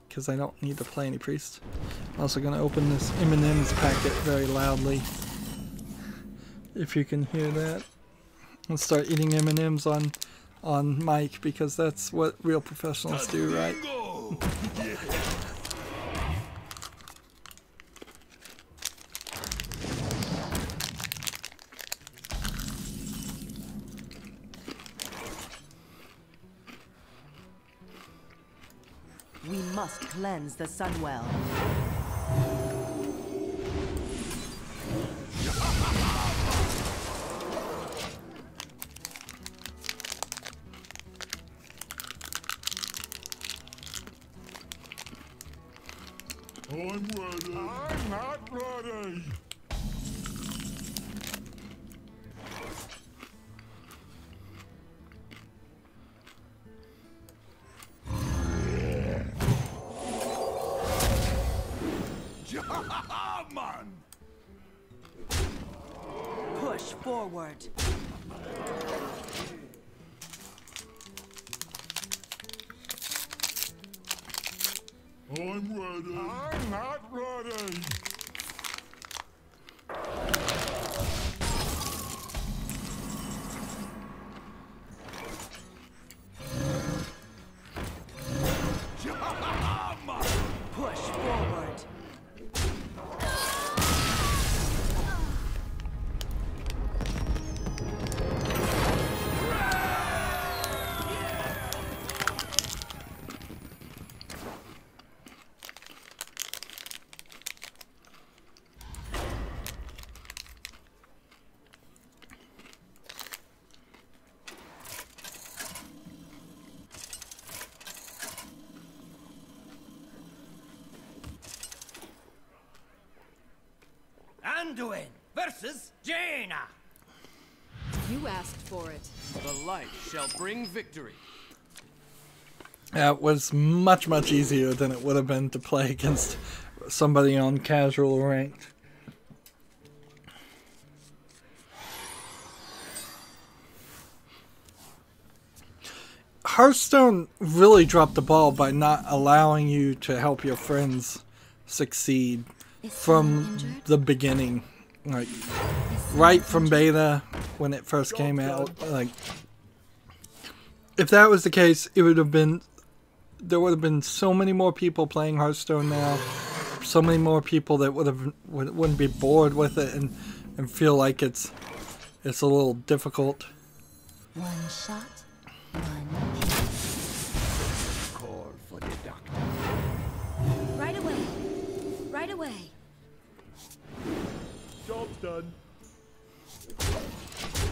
because I don't need to play any priest. I'm also going to open this M&M's packet very loudly, if you can hear that, and start eating M&M's on mic, because that's what real professionals do, right? We must cleanse the Sunwell. I'm ready. I'm not ready. Man! Push forward. I'm ready. I'm not ready. Anduin versus Jaina. You asked for it. The light shall bring victory. That was much, much easier than it would have been to play against somebody on casual or ranked. Hearthstone really dropped the ball by not allowing you to help your friends succeed from the beginning. Like, right from beta, when it first came out. Like, if that was the case, it would have been... There would have been so many more people playing Hearthstone now. So many more people that wouldn't be bored with it and feel like it's a little difficult. One shot, one Call for the doctor. kill. Right away. Right away. Job's done.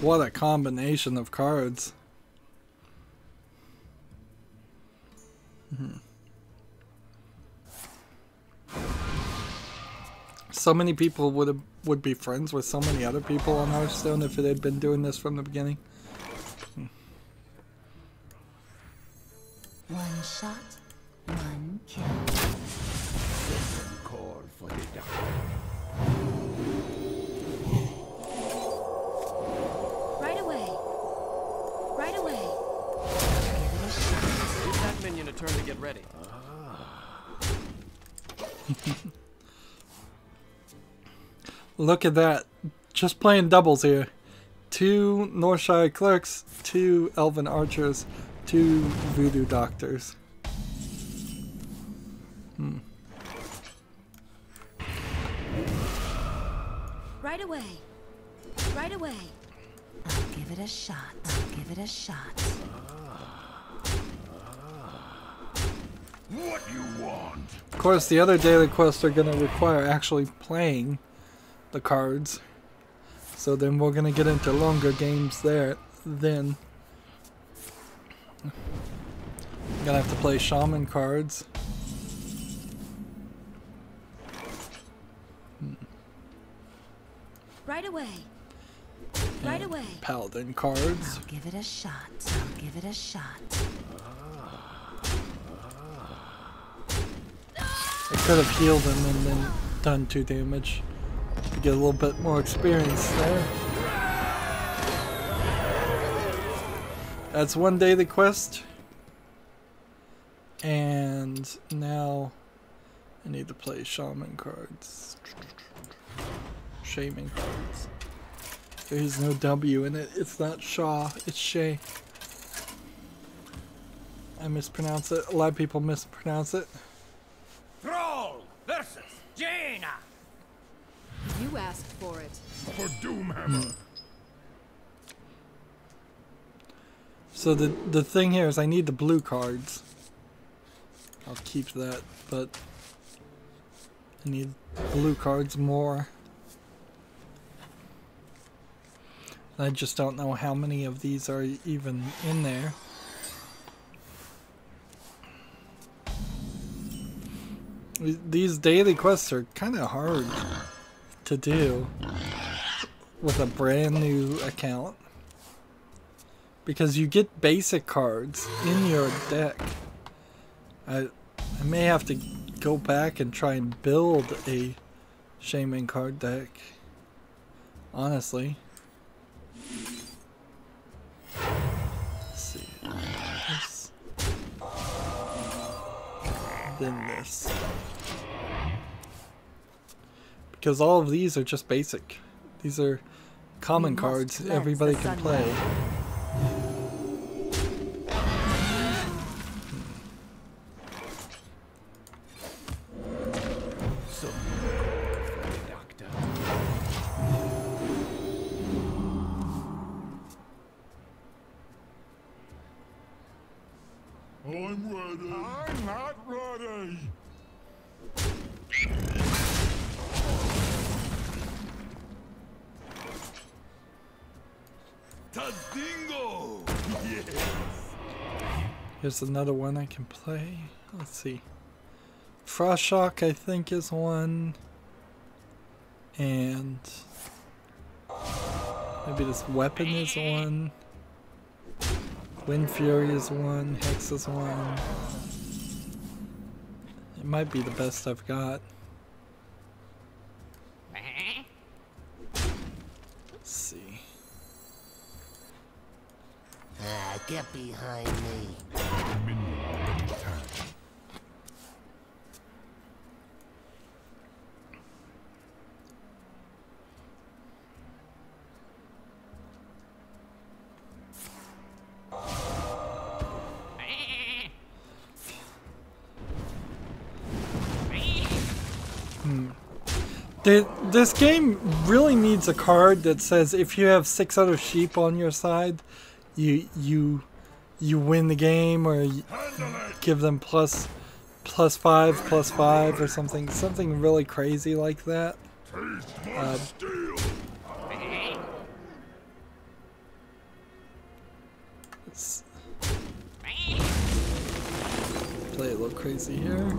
What a combination of cards. So many people would be friends with so many other people on Hearthstone if it had been doing this from the beginning. One shot, one kill. Call for the doctor. Right away. Right away. Give that minion a turn to get ready. Look at that. Just playing doubles here. 2 Northshire Clerks, 2 Elven Archers, 2 Voodoo Doctors. Right away. Right away. I'll give it a shot. I'll give it a shot. What you want? Of course, the other daily quests are going to require actually playing the cards. So then we're going to get into longer games there. Then I'm going to have to play Shaman cards. Right away. Right away. Paladin cards. I'll give it a shot. I'll give it a shot. I could have healed him and then done 2 damage to get a little bit more experience there. That's 1 daily quest. And now I need to play Shaman cards. Shaman cards. There is no W in it. It's not Shaw, it's Shay. I mispronounce it. A lot of people mispronounce it. Thrall versus Jaina. You asked for it. For Doomhammer. So the thing here is I need the blue cards. I'll keep that, but I need blue cards more. I just don't know how many of these are even in there. These daily quests are kind of hard to do with a brand new account. Because you get basic cards in your deck. I may have to go back and try and build a Shaman card deck. Honestly. Let's see. This. Then this. Because all of these are just basic. These are common cards everybody can play. I'm ready. I'm not ready. Tadingo! Yes. Here's another one I can play. Let's see. Frost Shock, I think, is one. And maybe this weapon is one. Wind Fury is one. Hex is one. It might be the best I've got. Let's see. Get behind me. This game really needs a card that says if you have 6 other sheep on your side, you win the game, or you give them plus 5/+5 or something really crazy like that. Let's play a little crazy here.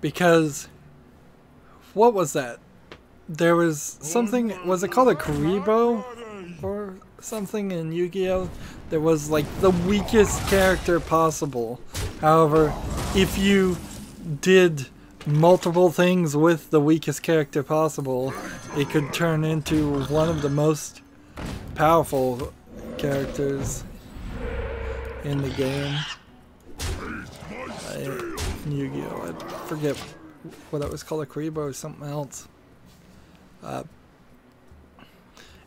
Because what was that? There was something, was it called a Karibo or something in Yu-Gi-Oh? There was like the weakest character possible. However, if you did multiple things with the weakest character possible, it could turn into one of the most powerful characters in the game. Yu-Gi-Oh! I forget what it was called, a Karibo or something else.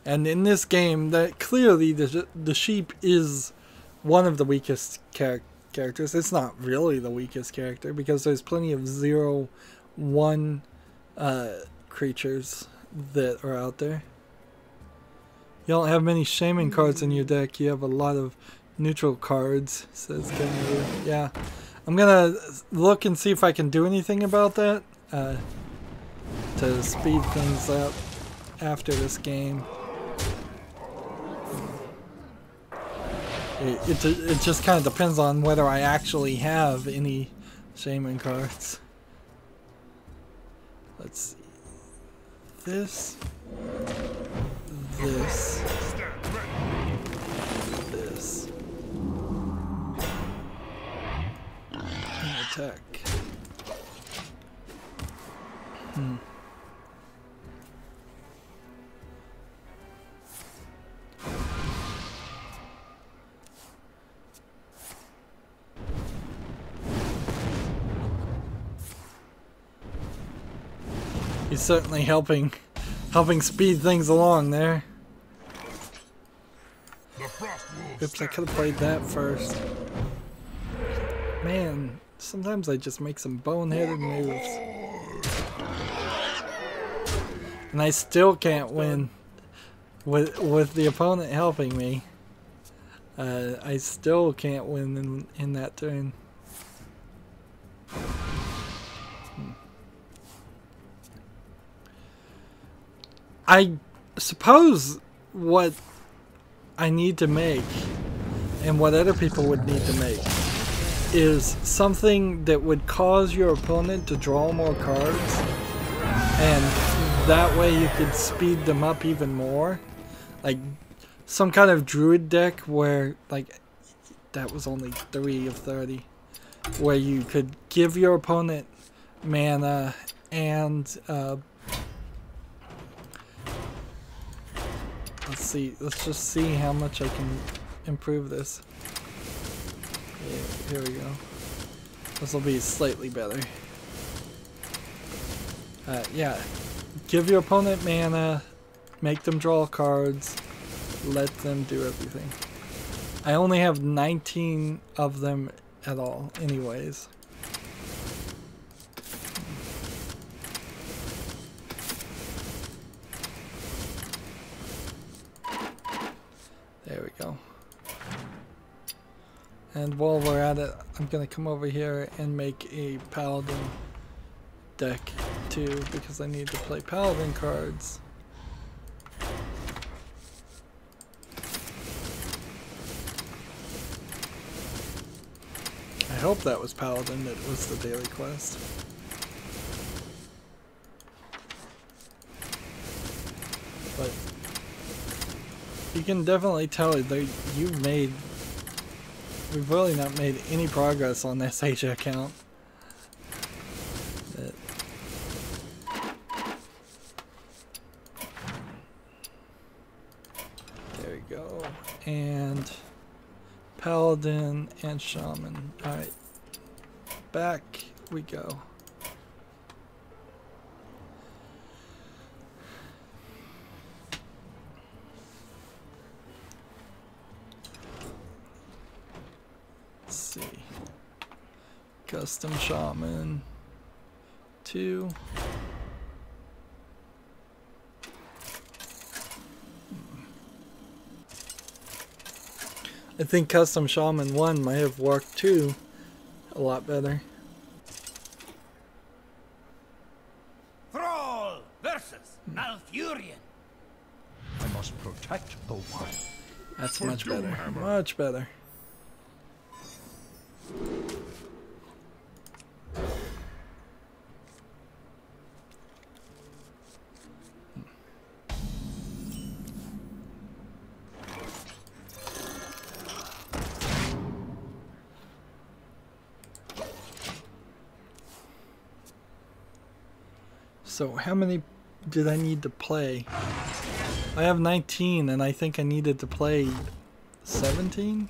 And in this game, that clearly the sheep is one of the weakest characters. It's not really the weakest character because there's plenty of 0/1 creatures that are out there. You don't have many shaman cards in your deck. You have a lot of neutral cards, says Kenny. Yeah. I'm gonna look and see if I can do anything about that to speed things up after this game. It just kind of depends on whether I actually have any shaman cards. Let's see. This. Attack. He's certainly helping speed things along there. Oops, I could have played that first. Man, sometimes I just make some boneheaded moves. And I still can't win with the opponent helping me. I still can't win in that turn. I suppose what I need to make, and what other people would need to make, is something that would cause your opponent to draw more cards, and that way you could speed them up even more. Like some kind of druid deck where, like, that was only 3 of 30, where you could give your opponent mana and let's just see how much I can improve this. Yeah, here we go. This will be slightly better. Yeah, give your opponent mana, make them draw cards, let them do everything. I only have 19 of them at all anyways. There we go. And while we're at it, I'm going to come over here and make a Paladin deck too, because I need to play Paladin cards. I hope that was Paladin that was the daily quest. But you can definitely tell that we've really not made any progress on this Asia account. But there we go. And Paladin and Shaman. Alright. Back we go. Let's see. Custom Shaman 2. I think Custom Shaman 1 might have worked too a lot better. Thrall versus Malfurion. I must protect the wild. That's much better. Much better. So how many did I need to play? I have 19 and I think I needed to play 17?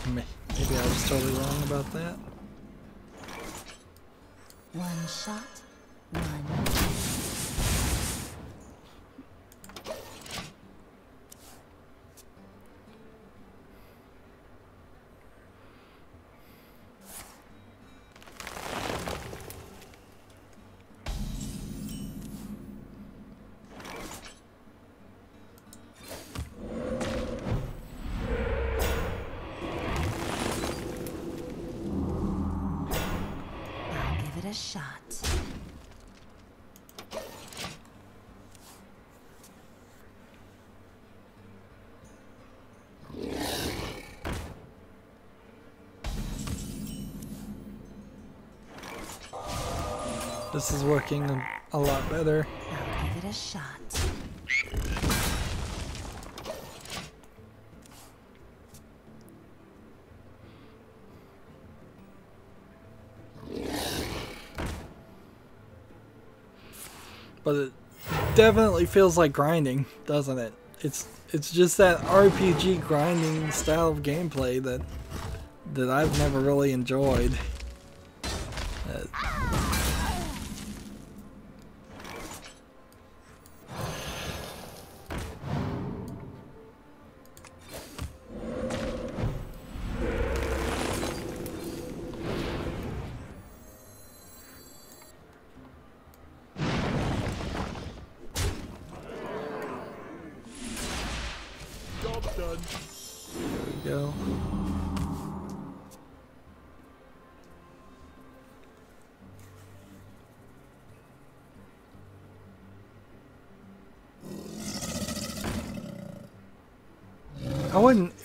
Maybe I was totally wrong about that. One shot, one. A shot. This is working a lot better. I'll give it a shot. But it definitely feels like grinding, doesn't it? It's just that RPG grinding style of gameplay that I've never really enjoyed. Done. There we go.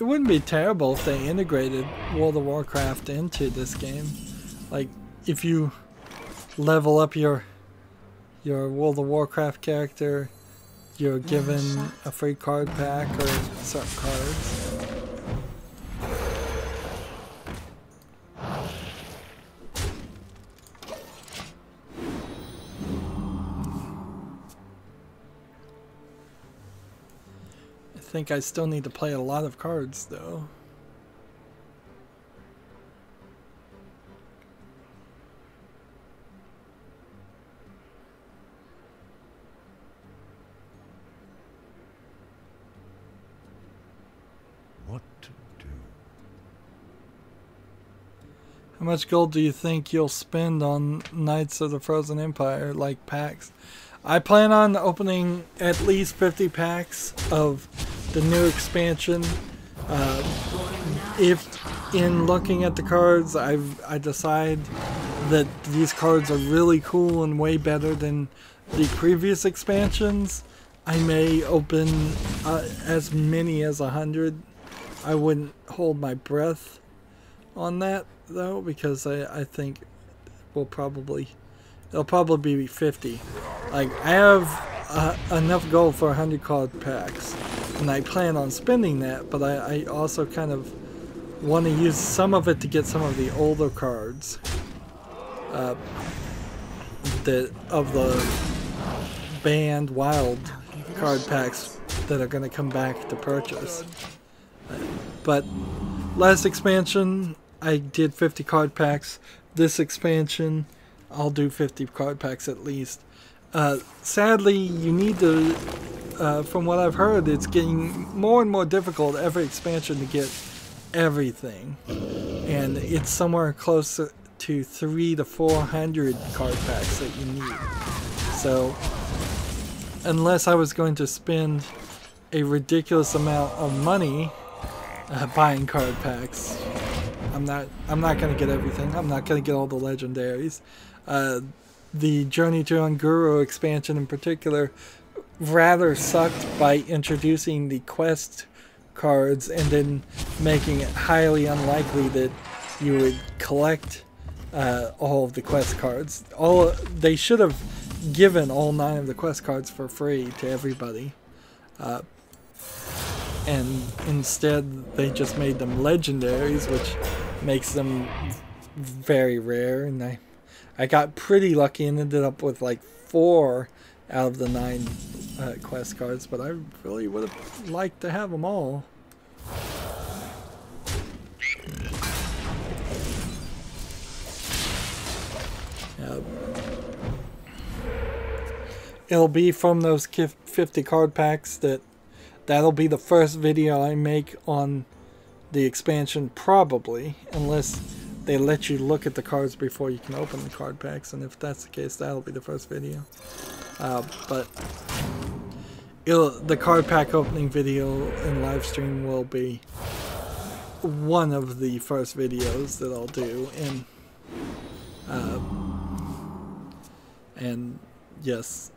It wouldn't be terrible if they integrated World of Warcraft into this game. Like if you level up your World of Warcraft character, you're given a free card pack or certain cards. I think I still need to play a lot of cards though. What to do? How much gold do you think you'll spend on Knights of the Frozen Empire, like packs? I plan on opening at least 50 packs of the new expansion. If in looking at the cards I decide that these cards are really cool and way better than the previous expansions, I may open as many as 100. I wouldn't hold my breath on that though, because I think it'll probably be 50. Like I have enough gold for 100 card packs, and I plan on spending that, but I also kind of want to use some of it to get some of the older cards of the banned wild card packs that are going to come back to purchase. But last expansion I did 50 card packs. This expansion I'll do 50 card packs at least. Sadly, you need to, from what I've heard, it's getting more and more difficult every expansion to get everything, and it's somewhere close to 300 to 400 card packs that you need. So unless I was going to spend a ridiculous amount of money buying card packs, I'm not going to get everything. I'm not going to get all the legendaries. The Journey to Unguru expansion in particular rather sucked by introducing the quest cards and then making it highly unlikely that you would collect all of the quest cards. They should have given all 9 of the quest cards for free to everybody, and instead they just made them legendaries, which makes them very rare. And I got pretty lucky and ended up with like 4 out of the 9 quest cards, but I really would have liked to have them all. It'll be from those 50 card packs that'll be the first video I make on the expansion, probably, unless they let you look at the cards before you can open the card packs, and if that's the case, that'll be the first video. But the card pack opening video and live stream will be one of the first videos that I'll do, and yes,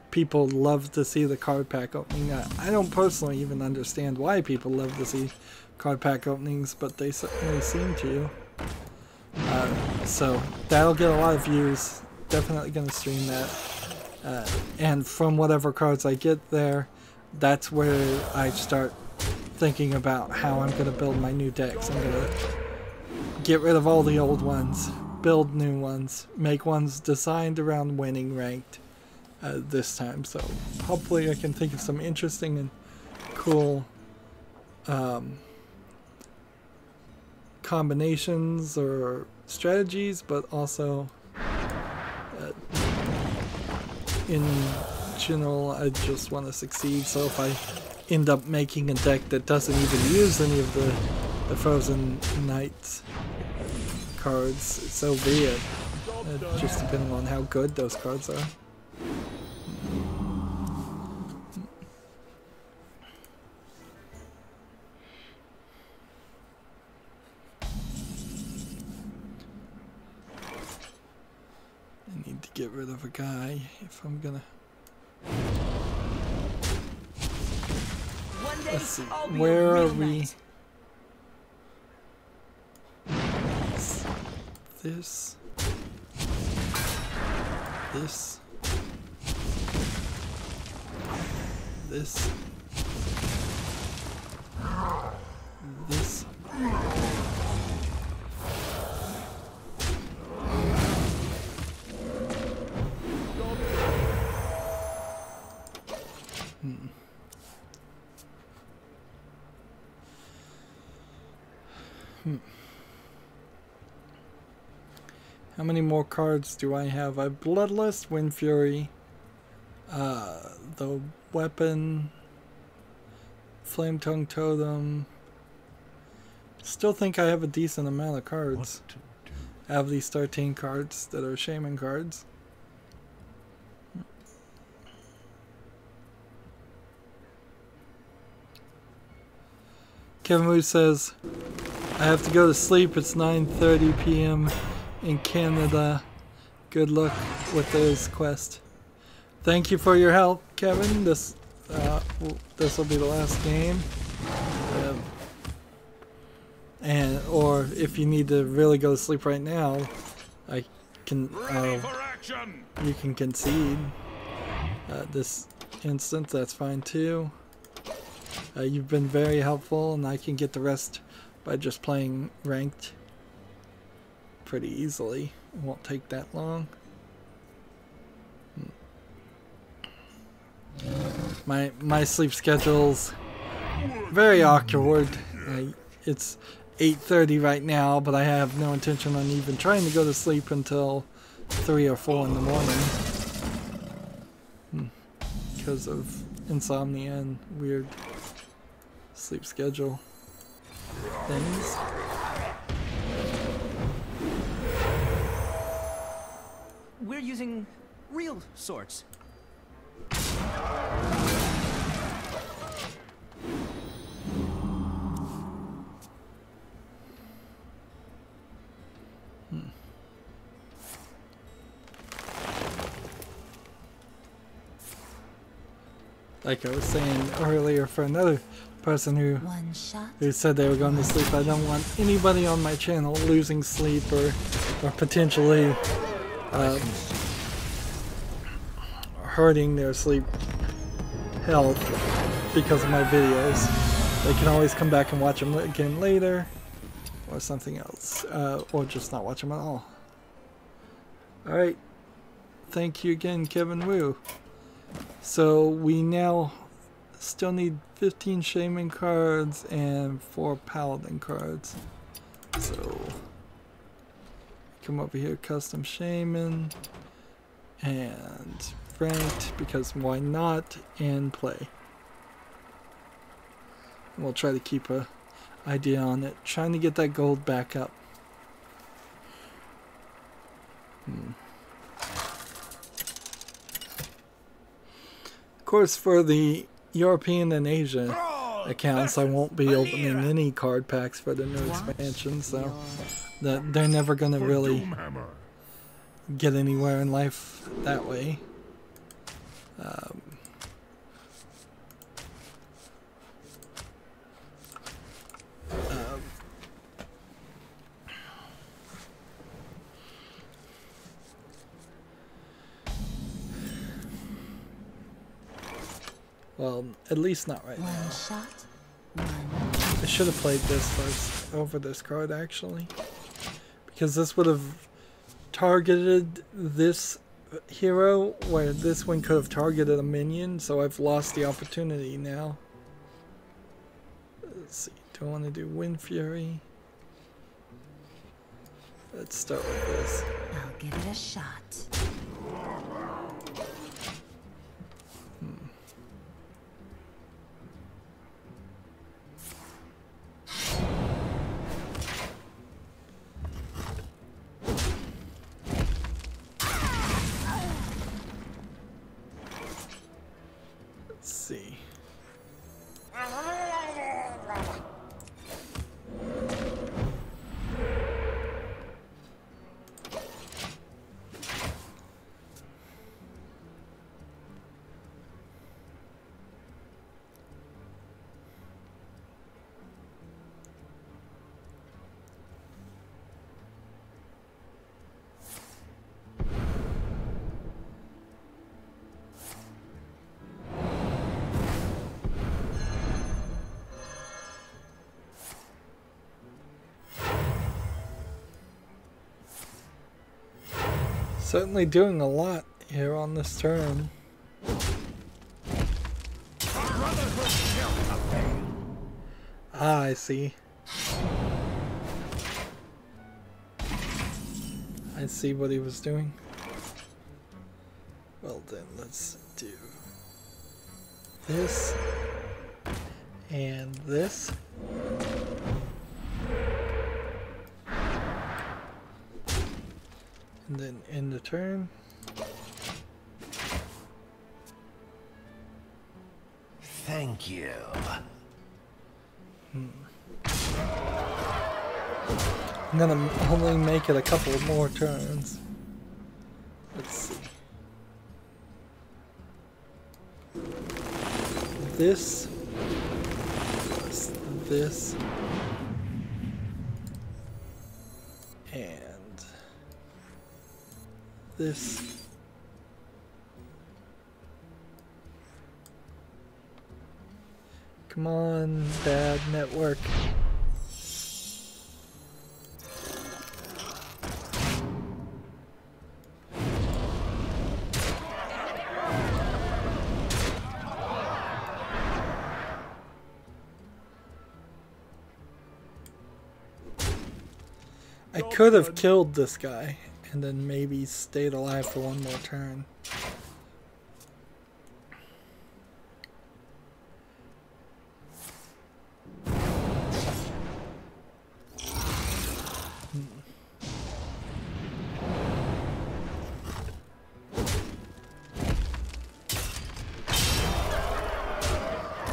people love to see the card pack opening. I don't personally even understand why people love to see card pack openings, but they certainly seem to. So that'll get a lot of views. Definitely going to stream that. And from whatever cards I get there, that's where I start thinking about how I'm going to build my new decks. I'm going to get rid of all the old ones, build new ones, make ones designed around winning ranked this time. So hopefully I can think of some interesting and cool combinations or strategies, but also in general I just want to succeed. So if I end up making a deck that doesn't even use any of the Frozen Knights cards, so be it. Just depending on how good those cards are. I need to get rid of a guy if I'm gonna. Let's see, where are we? This. This. This. This. How many more cards do I have? I have Bloodlust, Wind Fury, the Weapon, Flame Tongue Totem. Still think I have a decent amount of cards. I have these 13 cards that are Shaman cards. Kevin Wu says, I have to go to sleep. It's 9:30 p.m. in Canada. Good luck with those quests. Thank you for your help, Kevin. This will be the last game. Or if you need to really go to sleep right now, I can. You can concede. this instance, that's fine too. You've been very helpful, and I can get the rest by just playing ranked pretty easily. It won't take that long. My sleep schedule's very awkward. It's 8:30 right now, but I have no intention on even trying to go to sleep until 3 or 4 in the morning because of insomnia and weird sleep schedule things. We're using real swords. Like I was saying earlier, for another person who said they were going to sleep, I don't want anybody on my channel losing sleep or potentially hurting their sleep health because of my videos. They can always come back and watch them again later, or something else, or just not watch them at all. Alright, thank you again, Kevin Wu. So we now still need 15 Shaman cards and 4 Paladin cards. So come over here, custom Shaman, and ranked, because why not, and play. We'll try to keep a idea on it, trying to get that gold back up. Of course, for the European and Asia accounts, I won't be opening any card packs for the new expansion, so that they're never going to really get anywhere in life that way. Well, at least not right now. I should have played this first over this card, actually, because this would have targeted this hero where this one could have targeted a minion, so I've lost the opportunity now. Let's see, do I want to do Wind Fury? Let's start with this. I'll give it a shot. Certainly doing a lot here on this turn. Ah, I see. I see what he was doing. Well then, let's do this and this. And then end the turn. Thank you. I'm gonna only make it a couple more turns. Let's see. This plus this and this Come on, bad network. I could have killed this guy and then maybe stayed alive for one more turn.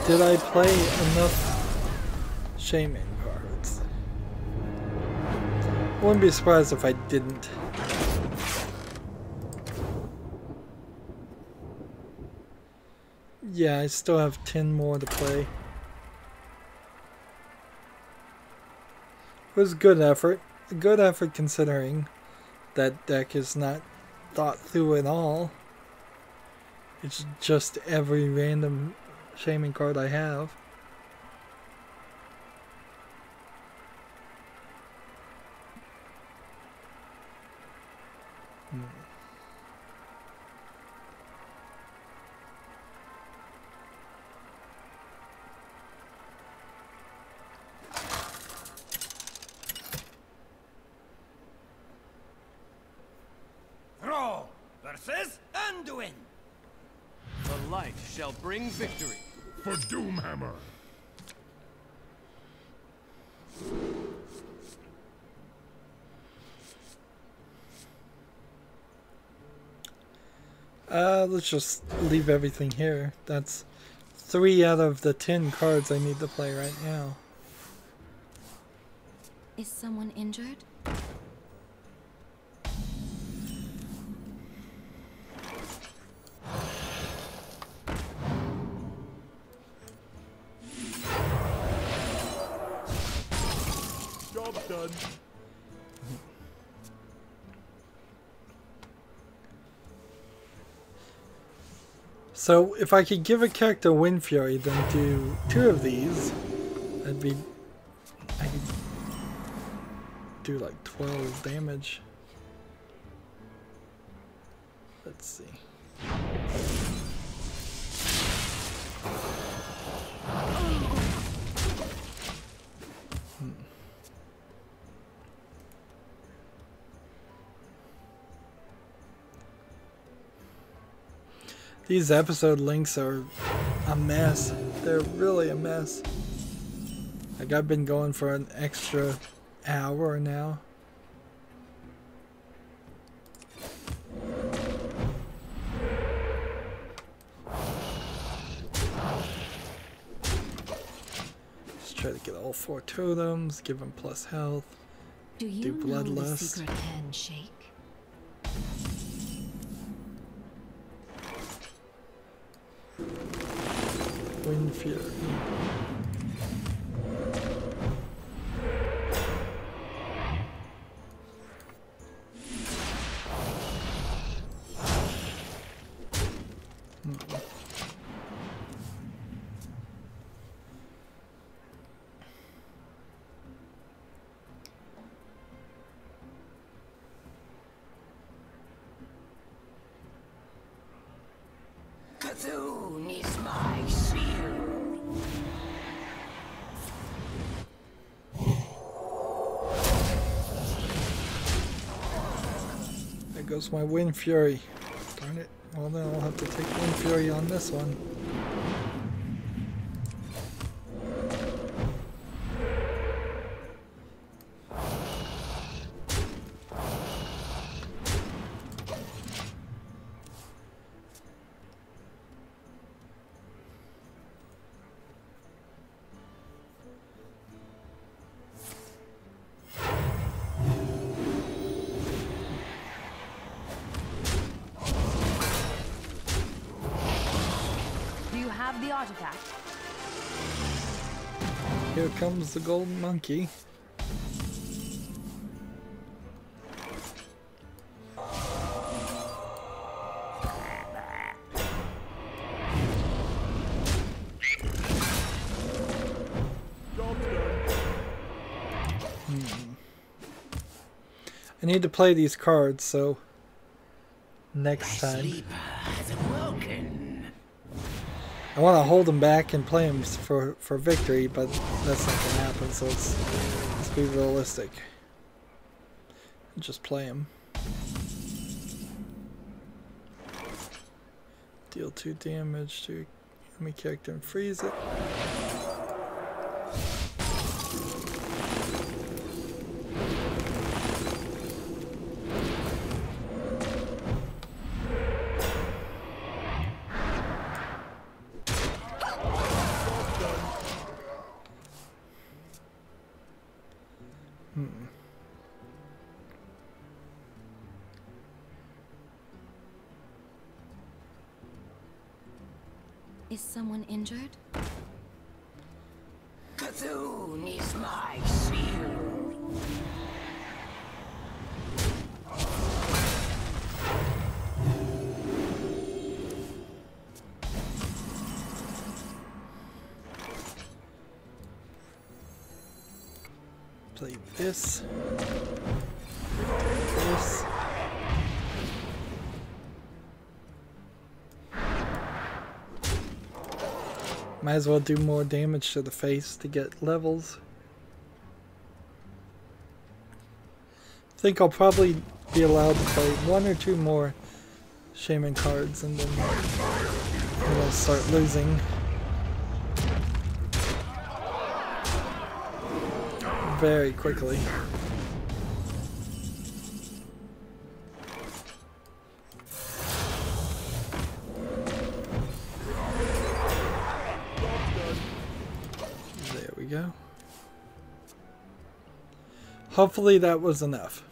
Did I play enough shaming cards? Wouldn't be surprised if I didn't. Yeah, I still have 10 more to play. It was a good effort. A good effort considering that deck is not thought through at all. It's just every random shaming card I have. Throw versus Anduin. The light shall bring victory. For Doomhammer. Let's just leave everything here. That's 3 out of the 10 cards I need to play right now. Is someone injured? Job done. So if I could give a character Wind Fury, then do 2 of these, that'd be... I could do like 12 damage. Let's see. These episode links are a mess. They're really a mess. Like, I've been going for an extra hour now. Just try to get all 4 totems, give them plus health, Do you do know the bloodlust. secret handshake? Wind Fury. Cthulhu needs my shield. There goes my Wind Fury. Darn it. Well, then I'll have to take Wind Fury on this one. The artifact. Here comes the golden monkey. I need to play these cards, so next time. Sleeper has awoken. I want to hold them back and play them for victory, but that's not going to happen, so let's be realistic. Just play them. Deal 2 damage to enemy character and freeze it. Is someone injured? Cthulhu needs my shield. Play this. This. Might as well do more damage to the face to get levels. I think I'll probably be allowed to play 1 or 2 more Shaman cards and then I'll start losing. Very quickly. There we go. Hopefully that was enough.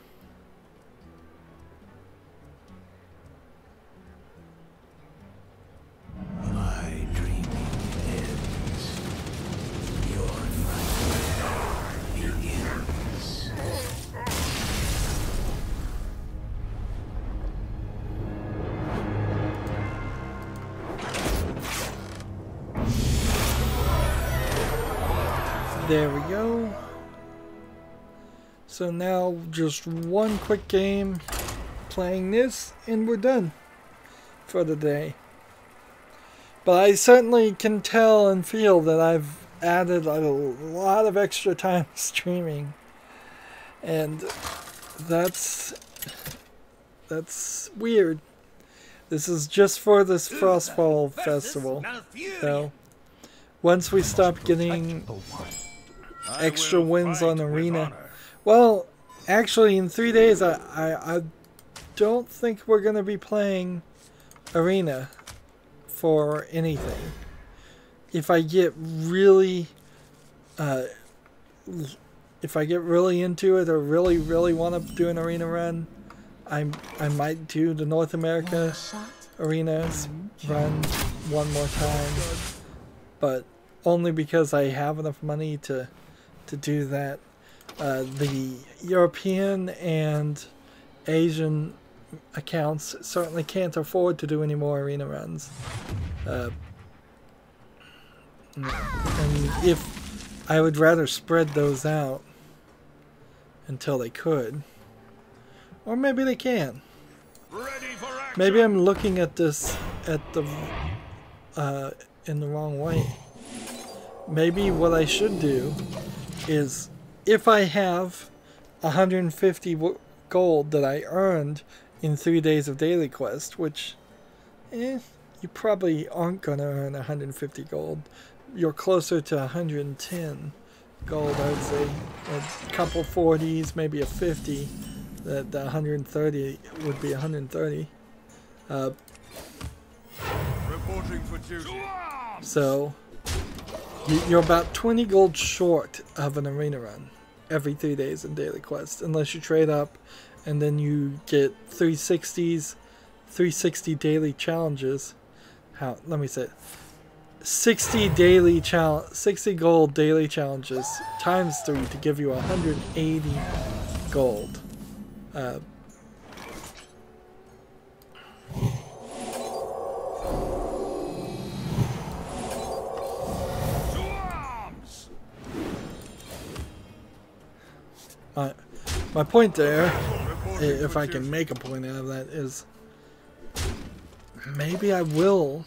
My dreaming ends. Your nightmare begins. There we go. So now just one quick game playing this and we're done for the day. But I certainly can tell and feel that I've added a lot of extra time streaming. And that's weird. This is just for this Frostfall Festival. So once we stop getting extra wins on Arena. Well, actually in 3 days I don't think we're going to be playing Arena for anything. If I get really into it or really want to do an Arena run, I might do the North America Arenas run one more time, but only because I have enough money to do that. The European and Asian accounts certainly can't afford to do any more arena runs. And if I would rather spread those out until they could. Or maybe they can. Maybe I'm looking at this in the wrong way. Maybe what I should do is, if I have 150 gold that I earned in 3 days of daily quest, which you probably aren't going to earn 150 gold. You're closer to 110 gold, I would say. A couple 40s, maybe a 50. The 130 would be 130. Reporting for duty. So you're about 20 gold short of an arena run every 3 days in daily quest, unless you trade up and then you get 360 daily challenges. Let me say it. 60 gold daily challenges times 3 to give you 180 gold. My point there if I can make a point out of that, is maybe I will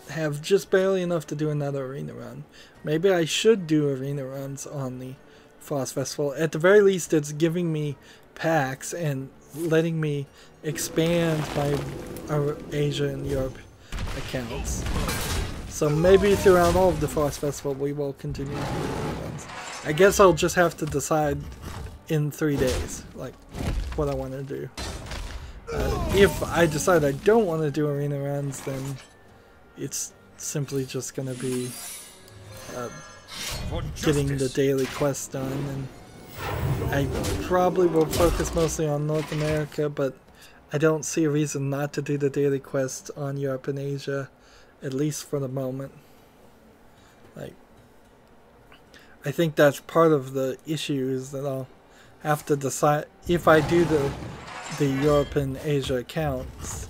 have just barely enough to do another arena run. Maybe I should do arena runs on the Frost Festival. At the very least, it's giving me packs and letting me expand my Asia and Europe accounts. So maybe throughout all of the Frost Festival we will continue arena runs. I guess I'll just have to decide in 3 days, like, what I want to do. If I decide I don't want to do arena runs, then it's simply just going to be getting the daily quest done, and I probably will focus mostly on North America, but I don't see a reason not to do the daily quest on Europe and Asia, at least for the moment. Like, I think that's part of the issue, is that I'll have to decide if I do the Europe and Asia accounts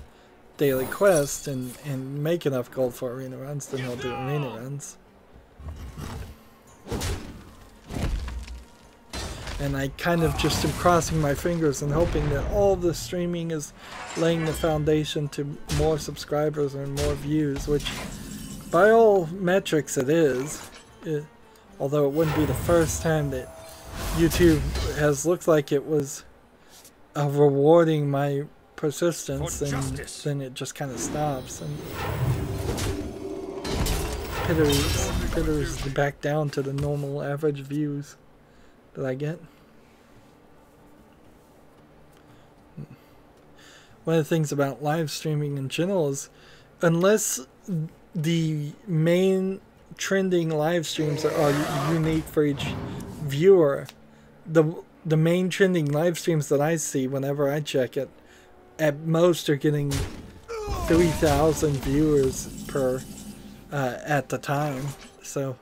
daily quest and make enough gold for arena runs, then I'll do arena runs. And I kind of just am crossing my fingers and hoping that all the streaming is laying the foundation to more subscribers and more views, which by all metrics it is. Although it wouldn't be the first time that YouTube has looked like it was rewarding my persistence, and then it just kind of stops and pitters back down to the normal average views that I get. One of the things about live streaming in general is, unless the main trending live streams are unique for each viewer, the main trending live streams that I see whenever I check it, at most are getting 3,000 viewers per at the time. So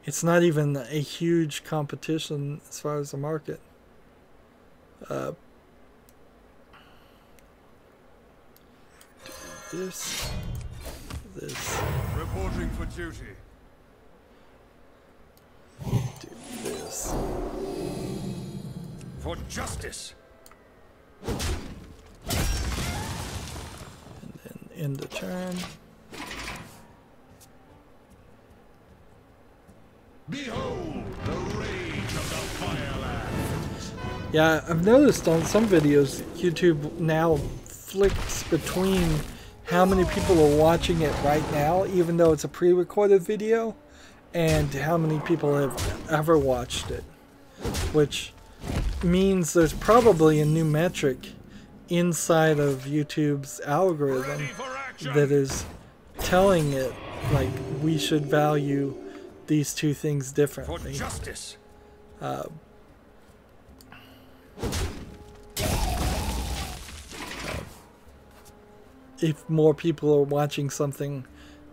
it's not even a huge competition as far as the market. This. Reporting for duty. Do this. For justice. And then end the turn. Behold the rage of the firelands. Yeah, I've noticed on some videos YouTube now flicks between how many people are watching it right now, even though it's a pre-recorded video, and how many people have ever watched it, which means there's probably a new metric inside of YouTube's algorithm that is telling it, like, we should value these two things differently. For justice. If more people are watching something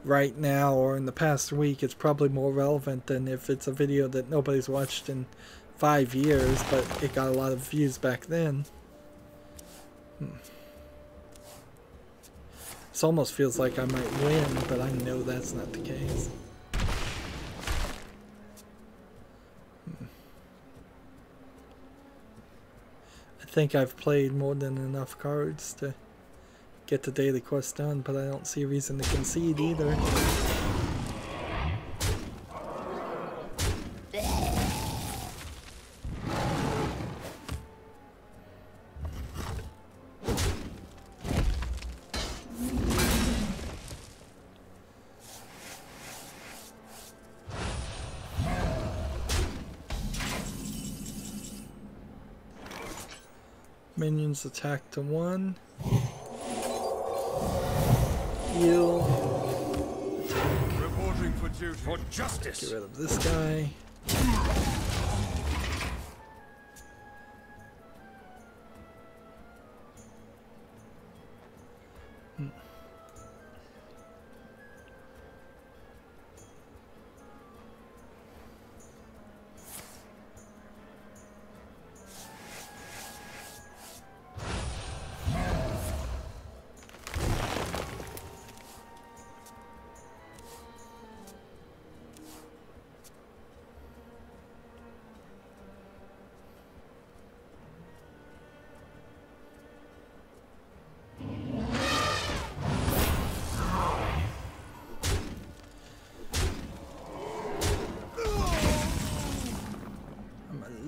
right now or in the past week, it's probably more relevant than if it's a video that nobody's watched in 5 years, but it got a lot of views back then. This almost feels like I might win, but I know that's not the case. I think I've played more than enough cards to get the daily quest done, but I don't see a reason to concede either. Minions attack to 1. Heal. Attack. Reporting for duty. For justice. Get rid of this guy.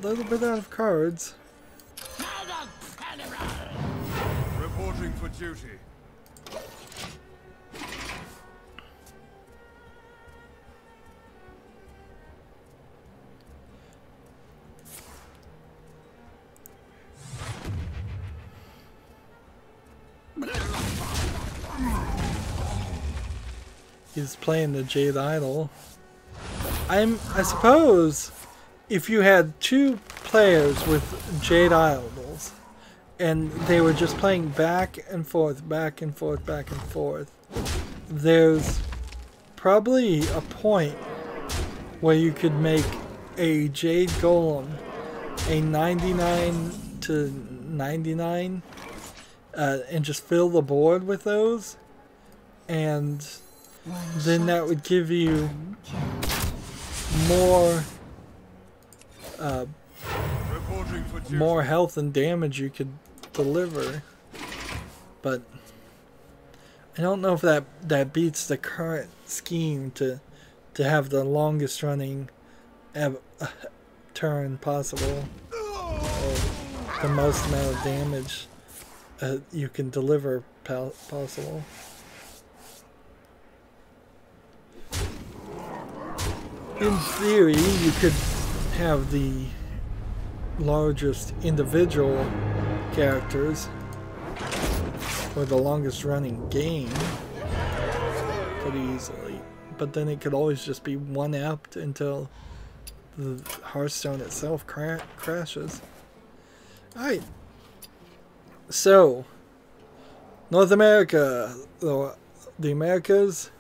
little bit out of cards. Reporting for duty. He's playing the Jade Idol. I suppose if you had two players with Jade Idols and they were just playing back and forth, back and forth, back and forth, there's probably a point where you could make a Jade Golem a 99 to 99 and just fill the board with those, and then that would give you more health and damage you could deliver. But I don't know if that beats the current scheme to have the longest running turn possible, or the most amount of damage you can deliver possible. In theory, you could have the largest individual characters for the longest running game pretty easily, but then it could always just be one-upped until the Hearthstone itself crashes. Alright, so North America, the Americas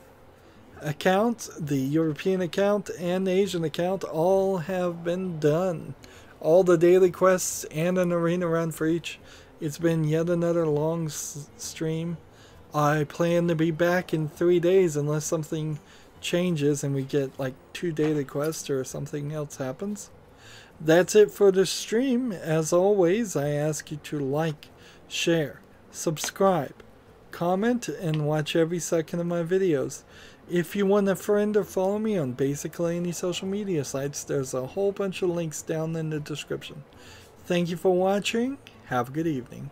account, the European account, and the Asian account all have been done. All the daily quests and an arena run for each. It's been yet another long stream. I plan to be back in 3 days unless something changes and we get like 2 daily quests or something else happens. That's it for the stream. As always, I ask you to like, share, subscribe, comment, and watch every second of my videos. If you want a friend or follow me on basically any social media sites, there's a whole bunch of links down in the description. Thank you for watching. Have a good evening.